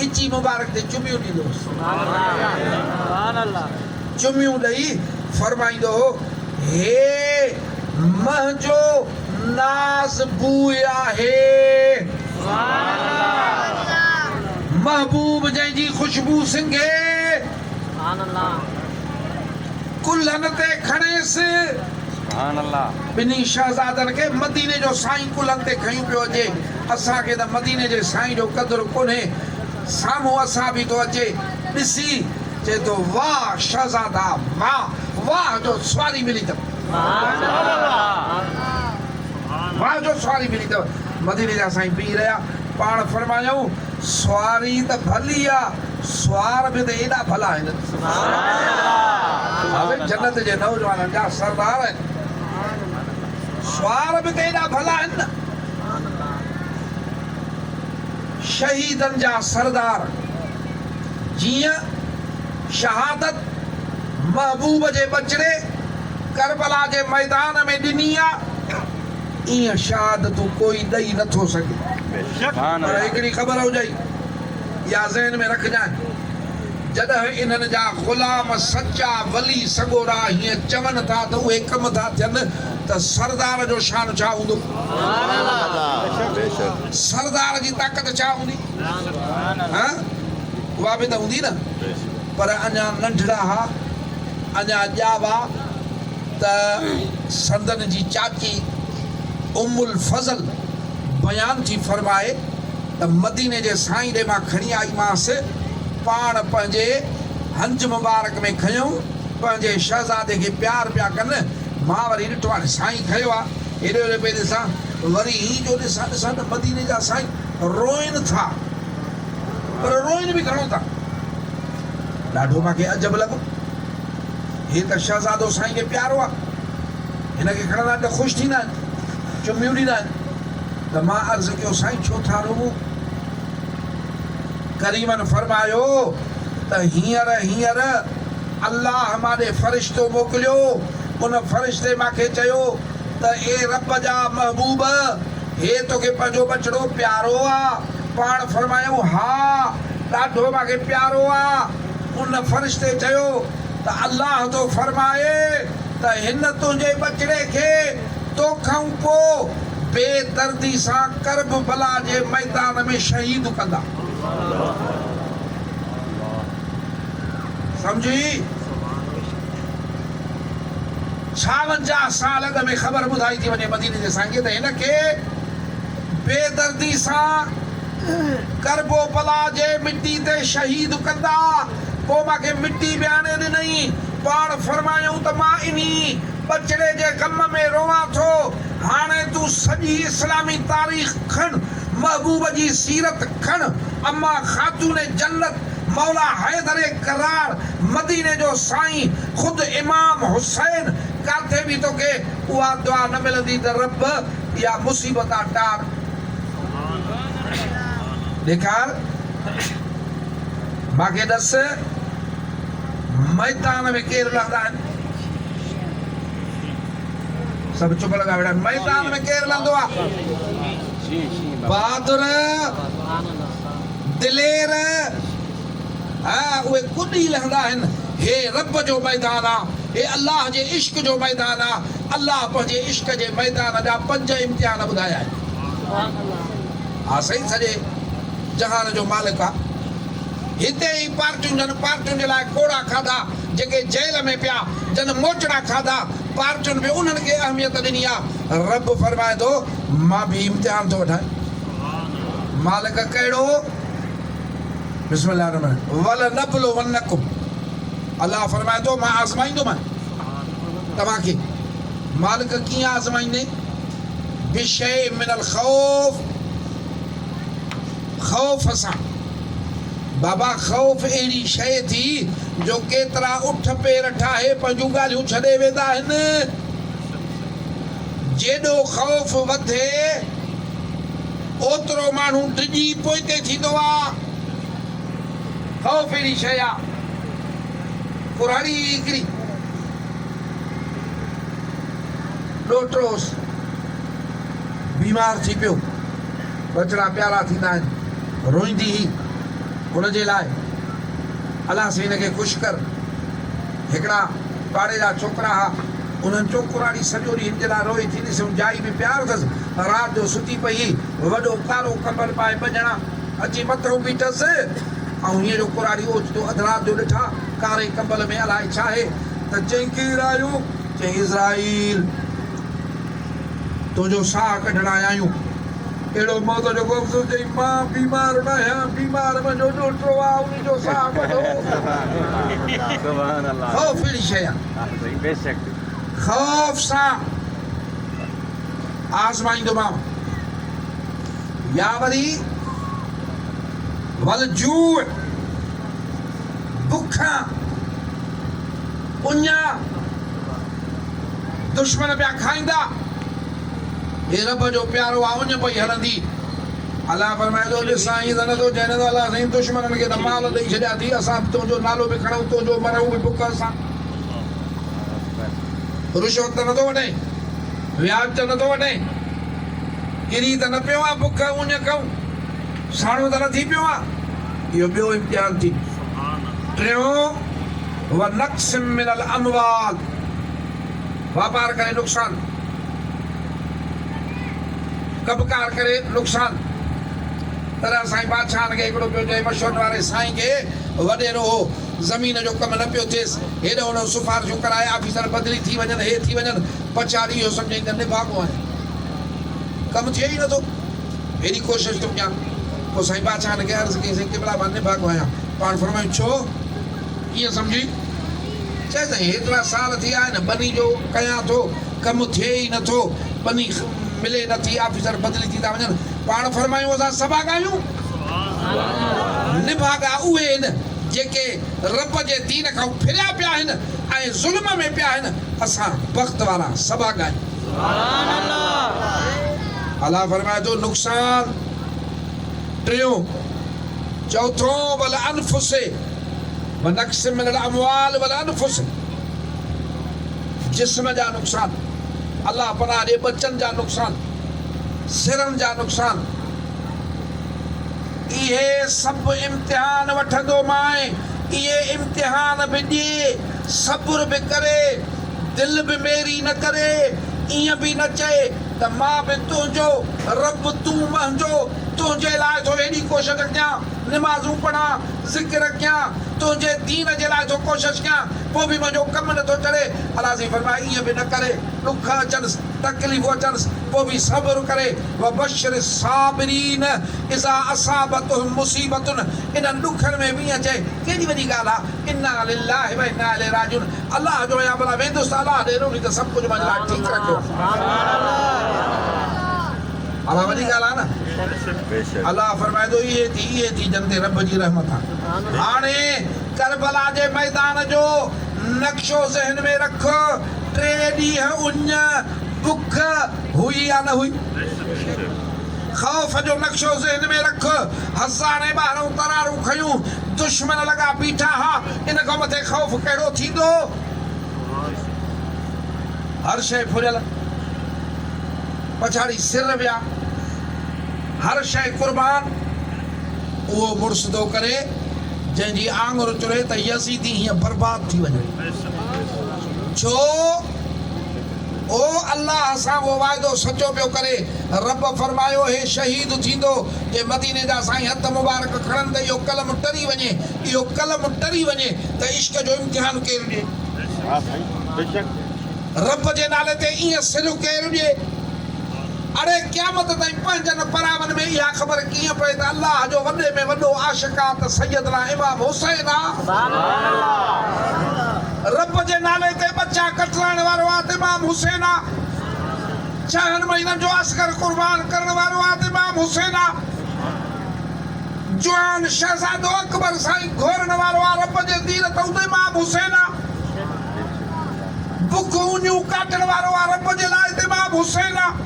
इची मुबारक ते चुमियूं ॾींदो, सुभान अल्लाह। चुमियूं ॾेई फरमाईंदो, हे मुंहिंजो नाज़ बूए आहे, महबूब जंहिंजी ख़ुशबू सिंघे कुल्हनि ते खणेसि। सुभान अल्लाह। ॿिन्ही शहज़ादनि खे मदीने जो साईं कुल्हनि ते खयूं पियो अचे। असांखे त मदीने जे साईं जो क़दुरु कोन्हे। साम्हूं असां बि थो अचे ॾिसी चए थो, वाह शहज़ादा, वाह वाह जो सवारी मिली अथव, वाह जो सवारी मिली अथव। मदीने जा साईं पी रहिया, पाण फरमायूं सवारी त भली आहे, सवार बि त एॾा भला आहिनि। जन्नत जे नौजवाननि जा सरदार आहिनि, सवार बि त एॾा भला आहिनि न। शहीदनि जा सरदार जीअं शहादत महबूब जे बचड़े करबला जे मैदान में ॾिनी आहे, ईअं शहादतूं कोई ॾेई नथो सघे। सुभान पर अल्लाह। हिकिड़ी ख़बर हुजई, या ज़हन में रखजांइ, जॾहिं इन्हनि जा ग़ुलाम सचा वली सॻोरा हीअं चवनि था त उहे कम था थियनि, त सरदार जो शान छा हूंदो, सरदार जी ताक़त छा हूंदी, हाँ? उहा बि त हूंदी न। पर अञा नंढड़ा हा, अञा ॼावा, त संदन जी चाची उम्मुल फज़ल बयान थी फरमाए त मदीने जे साईं ॾे मां खणी आईमांसि, पाण पंहिंजे हंज मुबारक में खयूं, पंहिंजे शहज़ादे खे प्यार पिया कनि। मां वरी ॾिठो आहे साईं खयो आहे, हेॾे होॾे पई ॾिसां, वरी हीअं जो ॾिसां ॾिसां त मदीने जा साईं रोइनि था, पर रोइनि बि घणो था। ॾाढो मूंखे अजब लॻो, हे त शहज़ादो साईं खे प्यारो आहे, हिनखे खणंदा आहिनि त ख़ुशि थींदा आहिनि, चुमियूं ॾींदा आहिनि। त मां अर्ज़ु कयो, साईं छो था रोवो? करीमन फरमायो त हींअर अल्लाह माॾे फ़रिश्तो मोकिलियो, उन फ़रिश्ते मूंखे चयो त ए रब जा महबूब, हे तोखे पंहिंजो बचड़ो प्यारो आहे? पाण फरमायूं हा, ॾाढो मूंखे प्यारो आहे। उन फ़रिश्ते चयो त अल्लाह तो फरमाए त हिन तुंहिंजे बचड़े खे तोखां पोइ बेदर्दी सां करब बला जे मैदान में शहीद कंदा। समझी? 56 साल अॻ में ख़बर ॿुधाई थी वञे मदीने जे साईं खे त हिनखे बेदर्दी सां करबो बला जे मिट्टी ते शहीद कंदा। पोइ मूंखे मिट्टी बि आणे ॾिनई। पाण फरमायूं त मां इन्ही बचड़े जे ग़म में रोवां थो। हाणे तूं सॼी इस्लामी तारीख़ खण, महबूब जी सीरत खण। अम्मा ख़ातून जन्नत, मौला हैदर करार, मदीने जो साईं, ख़ुद इमाम हुसैन, काथे बि तोखे उहा दुआ न मिलंदी त रब या मुसीबत टार ॾेखार। मूंखे ॾस, मैदान में केरु लहंदा आहिनि? सभु चुप लॻा वेठा आहिनि। मैदान में केरु लहंदो आहे? बहादुर, दिलेर, हाँ, उहे कुॾी लहंदा आहिनि। हे रब जो मैदान आहे, हे अल्लाह जे इश्क जो मैदान आहे। अल्लाह पंहिंजे इश्क जे मैदान जा 5 इम्तिहान ॿुधाया आहिनि। हा सही, सॼे जहान जो मालिक आहे। हिते ई पार्टियुनि जे लाइ कोड़ा खाधा, जेके जेल में पिया, जन मोचड़ा खाधा, पार्टियुनि में उन्हनि खे अहमियत ॾिनी आहे। रब फरमाए थो, मां बि इम्तिहान थो वठां। मालिक कहिड़ो? बिस्मिल्लाह रहमान वल नबलो वन्नकुम। अल्लाह फरमाए थो, मां आज़माईंदोमांइ तव्हांखे। मालिक कीअं आज़माईंदे? बिशै मिनल खौफ, खौफ सां। बाबा ख़ौफ़ अहिड़ी शइ थी जो केतिरा उठ पेर ठाहे पंहिंजूं ॻाल्हियूं छॾे वेंदा आहिनि। जेॾो ख़ौफ़ वधे ओतिरो माण्हू डिॼी पोइते थींदो आहे। ख़ौफ़ अहिड़ी शइ आहे कुराड़ी हिकिड़ी ॾोटोस बीमार थी पियो बचड़ा प्यारा थींदा आहिनि रोईंदी हुई हुनजे लाइ अलाह से हिनखे ख़ुशि कर हिकिड़ा पाड़े जा छोकिरा हुआ उन्हनि चो कुराड़ी सॼो ॾींहुं हिन जे लाइ रोई थी ॾिसूं जाई बि प्यार अथसि राति जो सुती पई वॾो कारो कंबल पाए ॿ ॼणा अची मथां बीठसि ऐं हीअं जो कुराड़ी ओचितो अधु राति जो ॾिठा कारे कंबल में अलाए छा आहे त चई केरु आहियो चई इज़राइल तुंहिंजो साह कढण आया आहियूं अहिड़ो मौत जो ग़ुफ़्त चई मां बीमार न आहियां बीमार मुंहिंजो ॾोहिटो आहे उनजो साह कढो सुभान अल्लाह ख़ौफ़ अहिड़ी शइ आहे हाँ, सही बेशक ख़ौफ़ सां आज़माईंदोमांव या वरी वल जूअ बुख उञ दुश्मन पिया खाईंदा हे रब जो प्यारो आहे उञ पई हलंदी अलाह फरमाए थो ॾिस साईं त नथो चए नथो अलाह साईं दुश्मननि खे त माल ॾेई छॾिया थी असां तुंहिंजो नालो बि खणूं तुंहिंजो मरूं बि बुख सां रुशवत त नथो वठे व्याज त नथो वठे किरी त न पियो आहे बुख उञ कयूं साणो त न थी पियो आहे इहो ॿियो इम्तिहान थी टियों व नक्स मिनल अमवाल वापार करे नुक़सान कबकार करे नुक़सान तरह साईं बादशाह खे हिकिड़ो पियो चए मशहूर वारे साईं खे वॾेरो हो ज़मीन जो कमु न पियो थिएसि हेॾो हुन सिफ़ारिशूं कराए ऑफिसर बदिली थी वञनि हे थी वञनि पछाड़ी इहो सम्झई त निभाॻो आहे कमु थिए ई नथो हेॾी कोशिशि थो कयां पोइ साईं बादशाह खे अर्ज़ु कई साईं केमहिल मां निभाॻो आहियां पाण फरमायूं छो कीअं सम्झी चए साईं हेतिरा साल थी विया आहिनि बनी जो कयां थो कमु थिए ई नथो बनी मिले नथी ऑफिसर बदिली थी था वञनि पाण फरमायूं असां सभा ॻाल्हियूं निभाॻा उहे आहिनि जेके रब जे दीन खां फिरिया पिया आहिनि ऐं ज़ुल्म में पिया आहिनि असां वक़्त वारा सभा ॻाल्हियूं अलाह फरमाए थो नुक़सान टियों चौथों वल अनफुसे व नक्स मिनल अमवाल वल अनफुस जिस्म जा नुक़सान अल्लाह पनाह ॾे बचनि जा नुक़सान सिरनि जा नुक़सान इहे सभु इम्तिहान वठंदो माए इहे इम्तिहान बि ॾिए सब्र बि करे दिलि बि मेरी न करे ईअं बि न चए त मां बि तुंहिंजो रब तूं मुंहिंजो तुंहिंजे लाइ थो हेॾी कोशिशि कयां निमाज़ूं पढ़ां ज़िक्र कयां तुंहिंजे दीन जे लाइ थो कोशिशि कयां पोइ बि मुंहिंजो कमु नथो चढ़े अलाह जी फरमाए ईअं बि न करे ॾुख अचनिसि तकलीफ़ूं अचनिसि पोइ बि सब्र करे वबशिर साबिरीन इज़ा असाबतहुम मुसीबतुन इन्हनि ॾुखनि में बि ईअं चए केॾी वॾी ॻाल्हि आहे इन्ना लिल्लाहि व इन्ना इलैहि राजिऊन अलाह जो या भला वेंदुसि त अलाह ॾे रोटी त सभु कुझु मुंहिंजे लाइ ठीकु रखियो अलाह वॾी ॻाल्हि आहे न अलाह फरमाए थो इहे थी जनते रब जी रहमत आहे हाणे करबला जे मैदान जो नक्शो ज़हन में रख 3 ॾींहं उञ बुख हुई या न हुई ख़ौफ़ जो नक्शो ज़हन में रख हज़ारे ॿारहं तरारूं खयूं दुश्मन लॻा बीठा हा इन खां मथे ख़ौफ़ कहिड़ो थींदो हर शइ फुरियल पछाड़ी सिर विया हर शइ कुर्बान उहो मुर्सदो करे जंहिंजी आङुर चुरे त यज़ीदी हीअं बर्बाद थी वञे छो ओ अल्लाह सां वो वाइदो सचो पियो करे रब फरमायो हे शहीद थींदो जे मदीने जा साईं हथ मुबारक खणनि त इहो कलम टरी वञे इहो कलम टरी वञे त इश्क जो इम्तिहान केरु ॾिए हाँ भाई बेशक रब जे नाले ते ईअं सिर केरु ॾिए अरे क़यामत ताईं पंहिंजनि परावनि में इहा ख़बर कीअं पए त अल्लाह जो वॾे में वॾो आशिक़ आहे त सैयदना इमाम हुसैन आहे रब जे नाले ते बच्चा कटराइण वारो आहे त इमाम हुसैन आहे 6 महीननि जो अस्कर कुर्बान करण वारो आहे त इमाम हुसैन आहे जवान शहज़ादो अकबर साईं घोरण वारो आहे रब जे दीन त उते इमाम हुसैन आहे बुख उञूं काटण वारो आहे रब जे लाइ त इमाम हुसैन आहे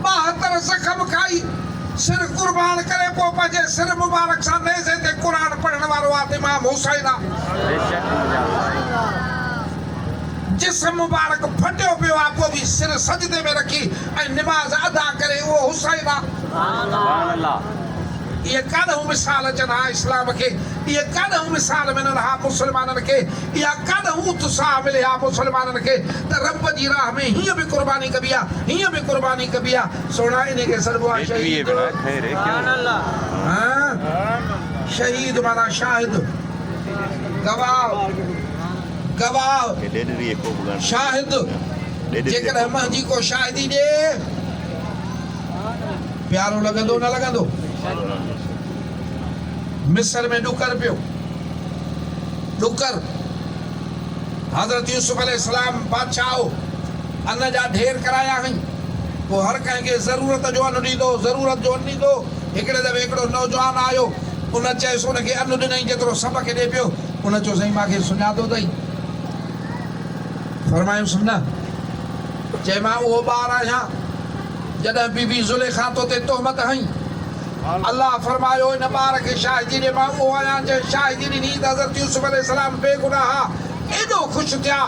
72 ज़ख़्म खाई सिर कुर्बान करे पोइ पंहिंजे सिर मुबारक सां नेज़े ते क़ुरान पढ़ण वारो आहे त इमाम इमाम हुसैन आहे बेशक मुंहिंजा जिस्म मुबारक फटियो पियो आहे पोइ बि सिर सजदे में रखी ऐं निमाज़ अदा करे उहो हुसैन आहे सुभान अल्लाह ये काॾहूं मिसाल अचनि हा इस्लाम खे ये काॾहूं मिसाल मिलनि हा मुस्लमाननि खे इहा काॾहूं उत्साह मिले हा मुस्लमाननि खे त रब जी राह में हीअं बि क़ुर्बानी कबी आहे हीअं बि क़ुर्बानी कबी आहे सोना इन खे सॾिबो आहे ये शहीद बड़ा खैर है क्यों हाँ? शहीद माना शाहिद गवाह गवाह के डेढ़ रही को बुलाना शाहिद जेकॾहिं मुंहिंजी को शाहिदी ॾे प्यारो लॻंदो न लॻंदो मिस्र में ॾुकर पियो ॾुकर हज़रत यूसुफ अलैहिस्सलाम बादशाह हो अन्न जा ढेर कराया हुई पोइ हर कंहिंखे ज़रूरत जो अन्न ॾींदो ज़रूरत जो अन्न ॾींदो हिकिड़े दफ़े हिकिड़ो नौजवान आयो उन चयसि उनखे अन्न ॾिनई जेतिरो सभ खे ॾे पियो उन चयो साईं मूंखे सुञातो अथई फरमायुसि न चए मां उहो ॿारु आहियां जॾहिं बीबी ज़ुलेखा तो ते तोहमत हई अल्लाह फरमायो इन ॿार खे शाहिदी ॾे मां उहो आहियां जंहिं शाहिदी ॾिनी त हज़रत यूसुफ अलैहिस्सलाम बेगुनाह एॾो ख़ुशि थिया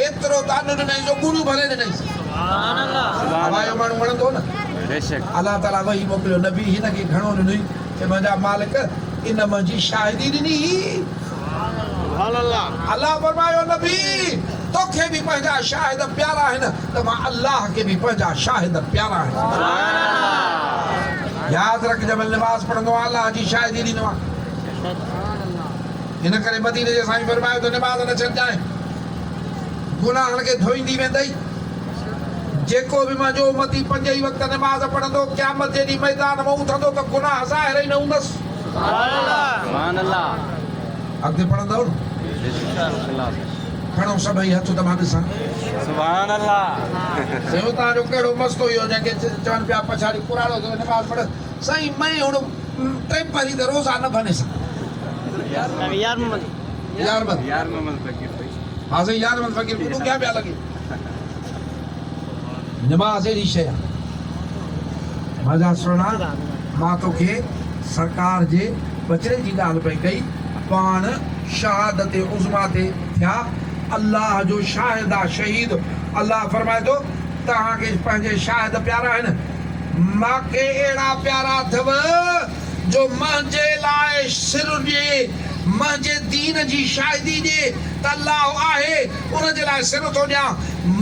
एतिरो त अन्न ॾिनई जो गुरू भरे ॾिनई हवा जो माण्हू वणंदो न बेशक अलाह ताला वही मोकिलियो नबी हिन खे घणो ॾिनई चए मुंहिंजा मालिक इन मुंहिंजी शाहिदी ॾिनी सुभान अल्लाह अल्लाह फरमायो नबी तोखे बि पंहिंजा शाहिद प्यारा आहिनि त मां अल्लाह खे बि पंहिंजा शाहिद प्यारा आहिनि यादि रख जब लिबास पढ़ंदो आहे अल्लाह जी शाहिदी ॾींदो आहे हिन करे मदीने जे साईं फरमायो त निमाज़ न छॾजांइ गुनाहनि खे धोईंदी वेंदई जेको बि मुंहिंजो उम्मती पंज ई वक़्त निमाज़ पढ़ंदो क़यामत जे ॾींहुं मैदान में उथंदो त गुनाह ज़ाहिर ई न हूंदसि सुभान अल्लाह अॻिते पढ़ंदव न खणो सभई हथ त मां ॾिसां सुभान अल्लाह सेव तव्हांजो कहिड़ो मस्तु हुयो जंहिंखे चवनि पिया पछाड़ी पुराणो थियो निमाज़ पढ़ साईं मैं हुन टे परी त रोज़ा न बने सघां यार मन यार मोहम्मद फकीर भाई हाँ साईं यार मन फ़कीर तूं क्या पिया लॻे निमाज़ अहिड़ी शइ आहे मज़ा सुणा मां तोखे सरकार जे बचड़े जी ॻाल्हि पई कई पाण शहादत उज़मा ते थिया अल्लाह जो शाहिद आहे शहीद अल्लाह फरमाए थो तव्हांखे पंहिंजे शाहिद प्यारा आहिनि मूंखे अहिड़ा प्यारा अथव जो मुंहिंजे लाइ सिर ॾिए मुंहिंजे दीन जी शाहिदी ॾिए त अल्लाह आहे उन जे लाइ सिर थो ॾियां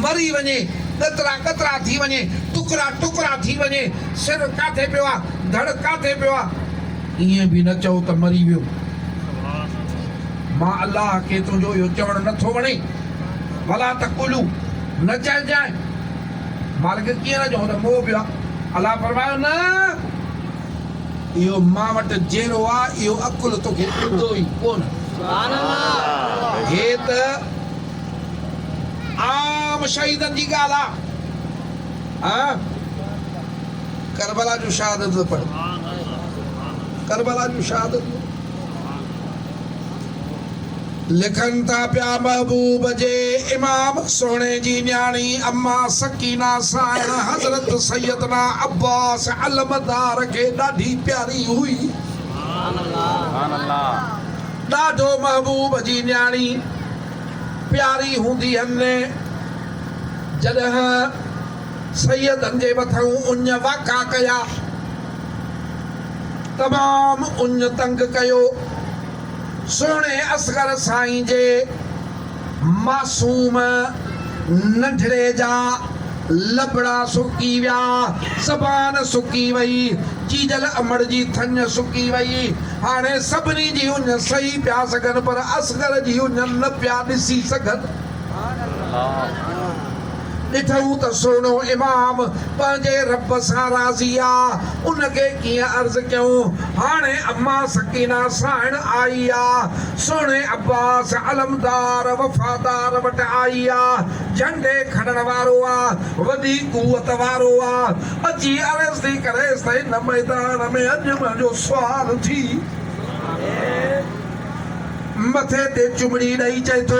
मरी वञे ॾतरा ॾतरा थी वञे टुकड़ा टुकड़ा थी वञे सिर किथे पियो आहे धड़ किथे पियो आहे ईअं बि न चओ त मरी वियो मां अल्लाह खे तुंहिंजो इहो चवणु नथो वणे भला त कुलू न चइजांइ मालिक कीअं न चऊं त मोह पियो आहे अल्लाह फरमायो न इहो मां वटि जहिड़ो आहे इहो अकुल तोखे ॾींदो ई कोन हे त आम शहीदनि जी ॻाल्हि आहे हाँ करबला जूं शहादत पढ़ करबला जूं शहादत लिखनि था पिया महबूब जे इमाम सोणे जी न्याणी अम्मा सकीना साइण हज़रत सैयदना अब्बास अलमदार खे ॾाढी प्यारी हुई सुभान अल्लाह ॾाढो महबूब जी न्याणी प्यारी हूंदी हने जॾहिं सैयदनि जे मथां उञ वाका कया तमामु उञ तंग कयो सोणे असगर साईं जे मासूम नंढड़े जा लबड़ा सुकी विया ज़बान सुकी वई चीजल अमड़ जी थञ सुकी वई हाणे सभिनी जी उञ सही पिया सघनि पर असगर जी उञ न पिया ॾिसी सघनि ॾिठऊं त सुहिणो इमाम पंहिंजे रब सां राज़ी आहे उनखे कीअं अर्ज़ु कयूं हाणे अम्मा सकीना साइण आई आहे सुहिणे अब्बास अलमदार वफ़ादार वटि आई आहे झंडे खणण वारो आहे वॾी क़ुवत वारो आहे अची अर्ज़ु थी करेसि त हिन मैदान में अॼु मुंहिंजो सुवाल थी मथे ते चुमड़ी ॾेई चए थो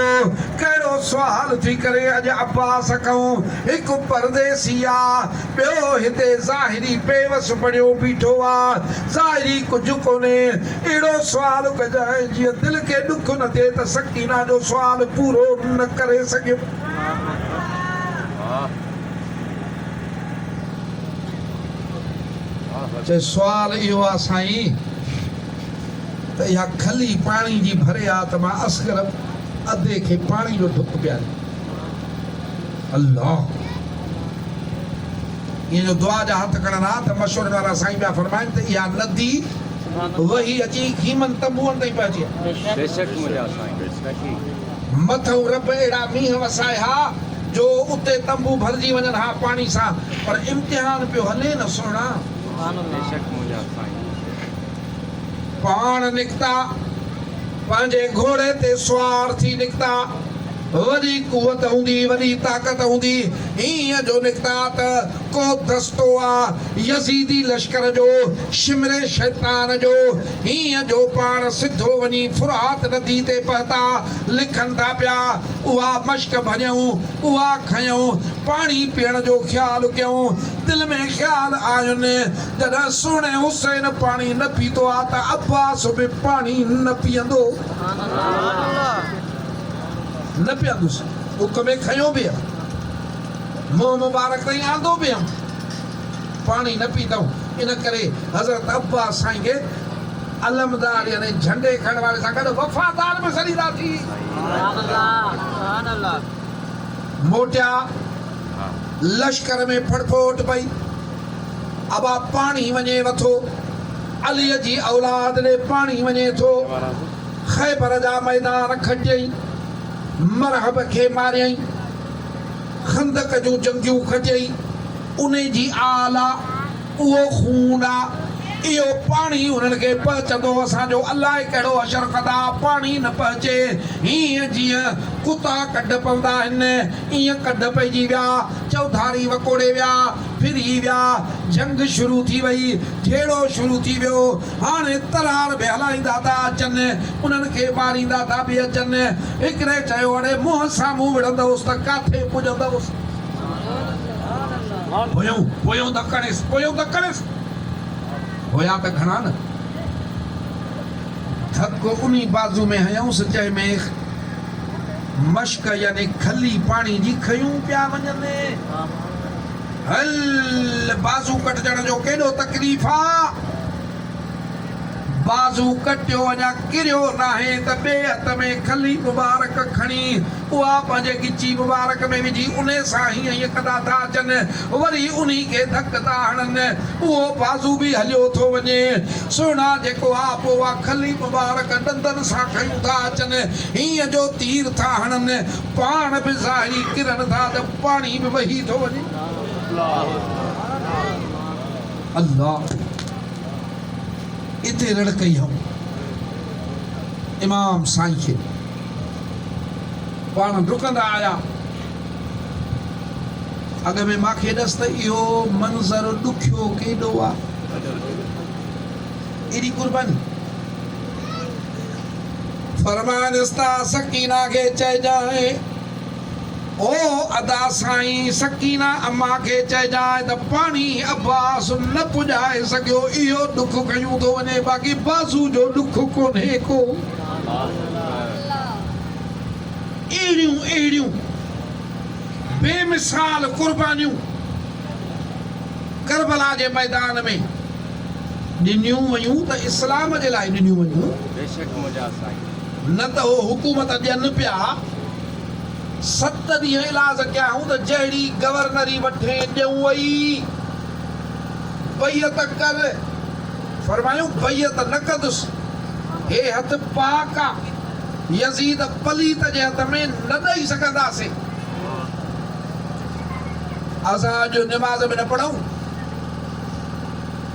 कहिड़ो सुवाल थी करे अॼु अब्बास कहूं हिकु परदेसी आहे ॿियो हिते ज़ाहिरी बेवस बणियो बीठो आहे ज़ाहिरी कुझु कोन्हे अहिड़ो सुवाल कजांइ जीअं दिलि खे ॾुख न थिए त सकीना जो सुवाल पूरो न करे सघियो चए सुवाल इहो आहे साईं त इहा खली पाणी जी भरे आहे त मां असगर अधे खे पाणी जो ढुक पियारे अल्लाह ईअं जो दुआ जा हथ खणनि हा त मशहूर वारा साईं पिया फरमाइनि त इहा नदी वही अची खीमन तंबूअनि ताईं पहुची आहे बेशक मुंहिंजा साईं मथां रब अहिड़ा मींहं वसाए हा जो उते तंबू भरिजी वञनि हा पाणी सां पर इम्तिहान पियो हले न सुहिणा बेशक मुंहिंजा साईं पाण निकिता पंहिंजे घोड़े ते सुवार थी निकिता वॾी कुवत हूंदी वॾी ताक़त हूंदी हीअं जो निकिता त को दस्तो आहे यज़ीदी लश्कर जो शिमरे शैतान जो हीअं जो पाण सिधो वञी फुरात नदी ते पहुता लिखनि था पिया उहा मश्क भरियऊं उहा खयूं पाणी पीअण जो ख़्यालु कयूं दिलि में ख़्यालु आयुनि जॾहिं सुहिणे हुसैन पाणी न पीतो आहे त अब्बास बि पाणी न पीअंदो न पीअंदुसि बुख में खयो बि मुंहुं मुबारक ताईं आंदो बि पाणी न पीतऊं इन करे हज़रत अब्बास साईं खे अलमदार यानी झंडे खणण वारे सां गॾु वफ़ादार में सरीदा थी मोटिया लश्कर में फड़फोट पई अबा पाणी वञे वथो अलीअ जी औलाद ॾे पाणी वञे थो ख़ैबर जा मैदान खटियई मरहब खे मारियई खंदक जूं जंगियूं खटियई उन जी आला उहो खून आहे इहो पाणी उन्हनि खे पहुचंदो असांजो अलाए कहिड़ो अशर कंदा पाणी न पहुचे हीअं जीअं कुता कढ पवंदा आहिनि ईअं कढ पइजी विया चौधारी वकोड़े विया फिरी विया जंग शुरू थी वई झेड़ो शुरू थी वियो हाणे तरार बि हलाईंदा था अचनि उन्हनि खे मारींदा था बि अचनि हिकिड़े चयो हाणे मुंहं साम्हूं विढ़ंदुसि त काथे पुॼंदुसि पोयूं दकड़िस होया त घणा न थक उन बाज़ू में हयऊंसि जंहिंमें मश्क यानी खली पाणी जी खयूं पिया वञनि हल बाज़ू कटजण जो केॾो तकलीफ़ आहे बाज़ू कटियो अञा किरियो नाहे त ॿिए हथ में खली मुबारक खणी उहा पंहिंजे गिची मुबारक में विझी उन सां हीअं कंदा था अचनि वरी उन खे धक था हणनि उहो बाज़ू बि हलियो थो वञे सुहिणा जेको आहे पोइ उहा खली मुबारक ॾंदनि सां खयूं था अचनि हीअं जो तीर था हणनि पाण बि ज़ाहिरी किरनि था त पाणी बि वही थो वञे अल्लाह इते रड़ कई हम इमाम साईं खे पाण डुकंदा आया अॻ में मूंखे ॾस त इहो मंज़र ॾुखियो केॾो आहे एॾी कुर्बानी फरमानिस्ता सकीना खे चइजांइ ओ अदा साईं सकीना अम्मा खे चइजांइ त पाणी अब्बास न पुॼाए सघियो इहो ॾुख कयूं थो वञे बाक़ी बाज़ू जो ॾुख कोन्हे को अहिड़ियूं बेमिसाल कुर्बानियूं करबला जे मैदान में ॾिनियूं वयूं त इस्लाम जे लाइ ॾिनियूं वयूं न त हो हुकूमत ॾियनि पिया 7 ॾींहं इलाज कया हूं त जहिड़ी गवर्नरी वठे ॾियूं वई बैयत कर फरमायूं बैयत न कंदुसि हे हथ पाक आहे यज़ीद पलीत जे हथ में न ॾेई सघंदासीं असां अॼु निमाज़ में न पढ़ूं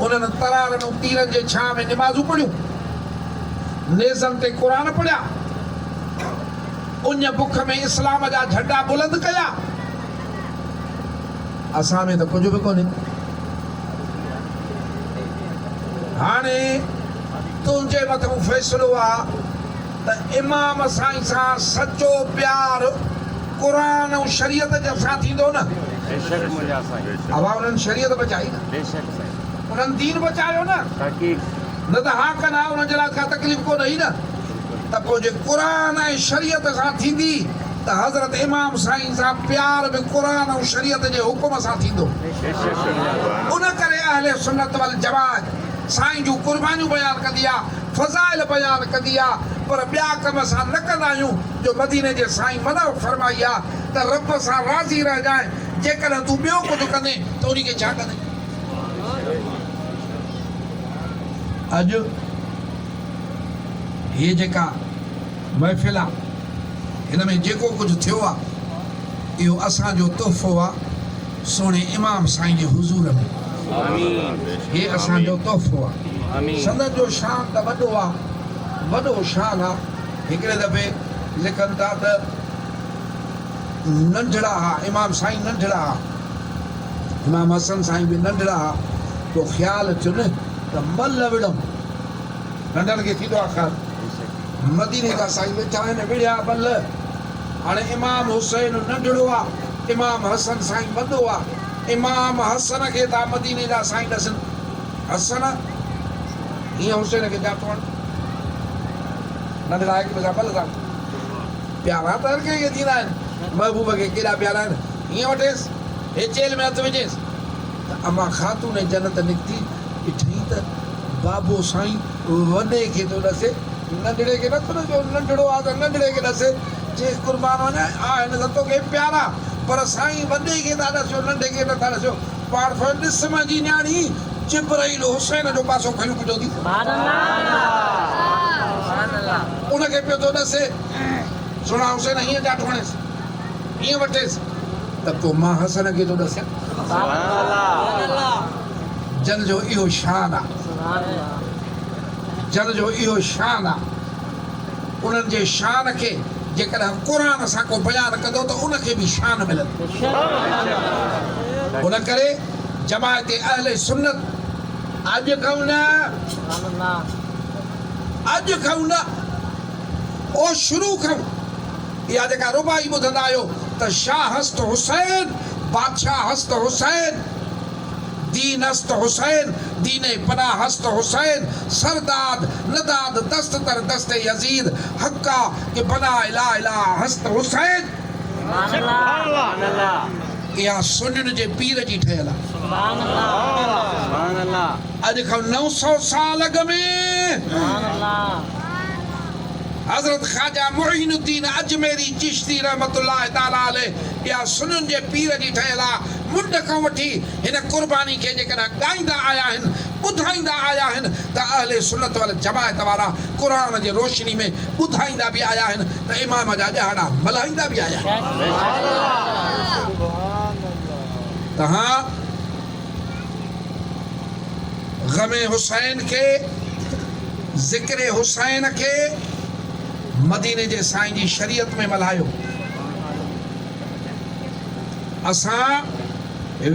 उन्हनि तरारनि ऐं तीरनि जे छां में निमाज़ूं पढ़ियूं नेज़नि ते क़ुर पढ़िया उन बुख में इस्लाम जा झंडा बुलंद कया असां में त कुझु बि कोन्हे हाणे तुंहिंजे मथां फ़ैसिलो आहे त इमाम साईं सां सचो प्यार क़ुरान ऐं शरीयत जे सां थींदो न। बेशक मुझा साईं। अवा उन्हनि शरीयत बचाई न, बेशक साईं। उन्हनि दीन बचायो न, ताकीद। न त हा कंदा उन्हनि जे लाइ का तकलीफ़ कोन हुई न। त पोइ जे क़ुरान ऐं शरीयत सां थींदी त हज़रत इमाम साईं सां प्यार बि क़ुरान ऐं शरीयत जे हुकुम सां थींदो। उन करे अहले सुन्नत वल जमात साईं जूं क़ुर्बानियूं बयानु कंदी आहे, फ़ज़ाइल बयानु कंदी आहे, पर ॿिया कम असां न कंदा आहियूं जो मदीने जे साईं मना फरमाई आहे त रब सां राज़ी रहिजांइ। जेकॾहिं तूं ॿियो कुझु कंदे त उन खे छा कंदे। अॼु हीअ जेका महफ़िल आहे हिन में जेको कुझु थियो आहे इहो असांजो तोहफ़ो आहे सोणे इमाम साईं जे हुज़ूर में। आमीन। हे असांजो तोहफ़ो आहे। आमीन। संदन जो शान त वॾो आहे, वॾो शान आहे। हिकिड़े दफ़े लिखनि था त नंढड़ा हुआ, इमाम साईं नंढड़ा हुआ, इमाम हसन साईं बि नंढड़ा हुआ। पोइ ख़्यालु थियो न त मल विड़म नंढनि खे थींदो आहे ख़्यालु। मदीने जा साईं वेठा आहिनि विड़िया मल। हाणे इमाम हुसैन नंढड़ो आहे, इमाम हसन साईं वॾो आहे। इमाम हसन खे था मदीने जा साईं ॾसनि हसन हीअं हुसैन खे जातो आहिनि नंढड़ा हिकु ॿिए सां पल था प्यारा त हर कंहिंखे थींदा आहिनि। महबूब खे केॾा प्यारा आहिनि। हीअं वठेसि हे चेल में हथु विझेसि त अमा ख़ातून जन्नत निकिती ॾिठई त बाबो साईं वॾे खे थो ॾसे, नंढड़े खे नथो ॾसो। नंढड़ो आहे त नंढड़े खे ॾसे, चए क़ुर्बान वञे आहिनि त तोखे प्यारा, पर साईं वॾे खे था ॾसियो नंढे खे नथा ॾसियो। पाण ॾिस मुंहिंजी न्याणी जिब्राइल हुसैन जो पासो खणी पुॼो थी, उनखे पियो थो ॾसे। सुणा हुसैन हीअं जाठो हणेसि हीअं वठेसि त पोइ मां हसन खे थो ॾसियां। जन जो इहो शान आहे, जन जो इहो शान आहे। उन्हनि जे शान खे जेकॾहिं क़ुरान सां को बयानु कंदो त उनखे बि शान मिलंदी। उन करे जमायत अहले सुन्नत अॼु खां न ओ शुरू खां इहा जेका रुबाई ॿुधंदा आहियो त शाह हस्त हुसैन, बादशाह हस्त हुसैन, दीन हस्त हुसैन, दीने पनाह हस्त हुसैन, सरदाद नदाद दस्त तर दस्त यजीद हक्का के बना इला इला हस्त हुसैन। इहा सुन्नियुनि जे पीर जी ठहियल आहे। अॼु खां 900 साल अॻ में हज़रत ख़्वाजा मुईनुद्दीन अजमेरी चिश्ती रहमतुल्लाह ताला अलैह इहा सुन्नियुनि जे पीर जी ठहियल आहे। मुंड खां वठी हिन क़ुर्बानी खे जेकॾहिं ॻाईंदा आया आहिनि, ॿुधाईंदा आया आहिनि त अहले सुन्नत वल जमायत वारा क़ुरान जे रोशनी में ॿुधाईंदा बि आया आहिनि त इमाम जा ॼाणा मल्हाईंदा बि आया आहिनि। तव्हां ग़मे हुसैन खे, ज़िक्र हुसैन खे मदीने जे साईं जी शरीयत में मल्हायो। असां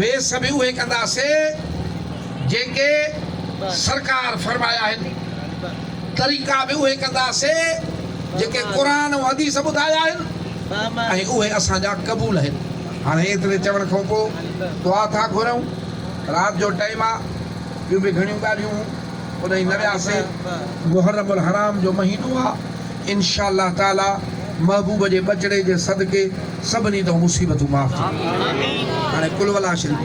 वेस बि उहे कंदासीं जेके सरकार फरमाया आहिनि, तरीक़ा बि उहे कंदासीं जेके क़ुरान ऐं हदीस ॿुधाया आहिनि, ऐं उहे असांजा क़बूल आहिनि। हाणे एतिरे चवण खां पोइ दुआ था घुरूं। राति जो टाइम आहे, ॿियूं बि घणियूं ॻाल्हियूं उन ई न वियासीं। मुहर्रमुल हराम जो महीनो आहे। इंशाअल्लाह ताला महबूब जे बचड़े जे सदके सभिनी तो मुसीबतूं माफ़ थी। हाणे कुल वला शरीफ़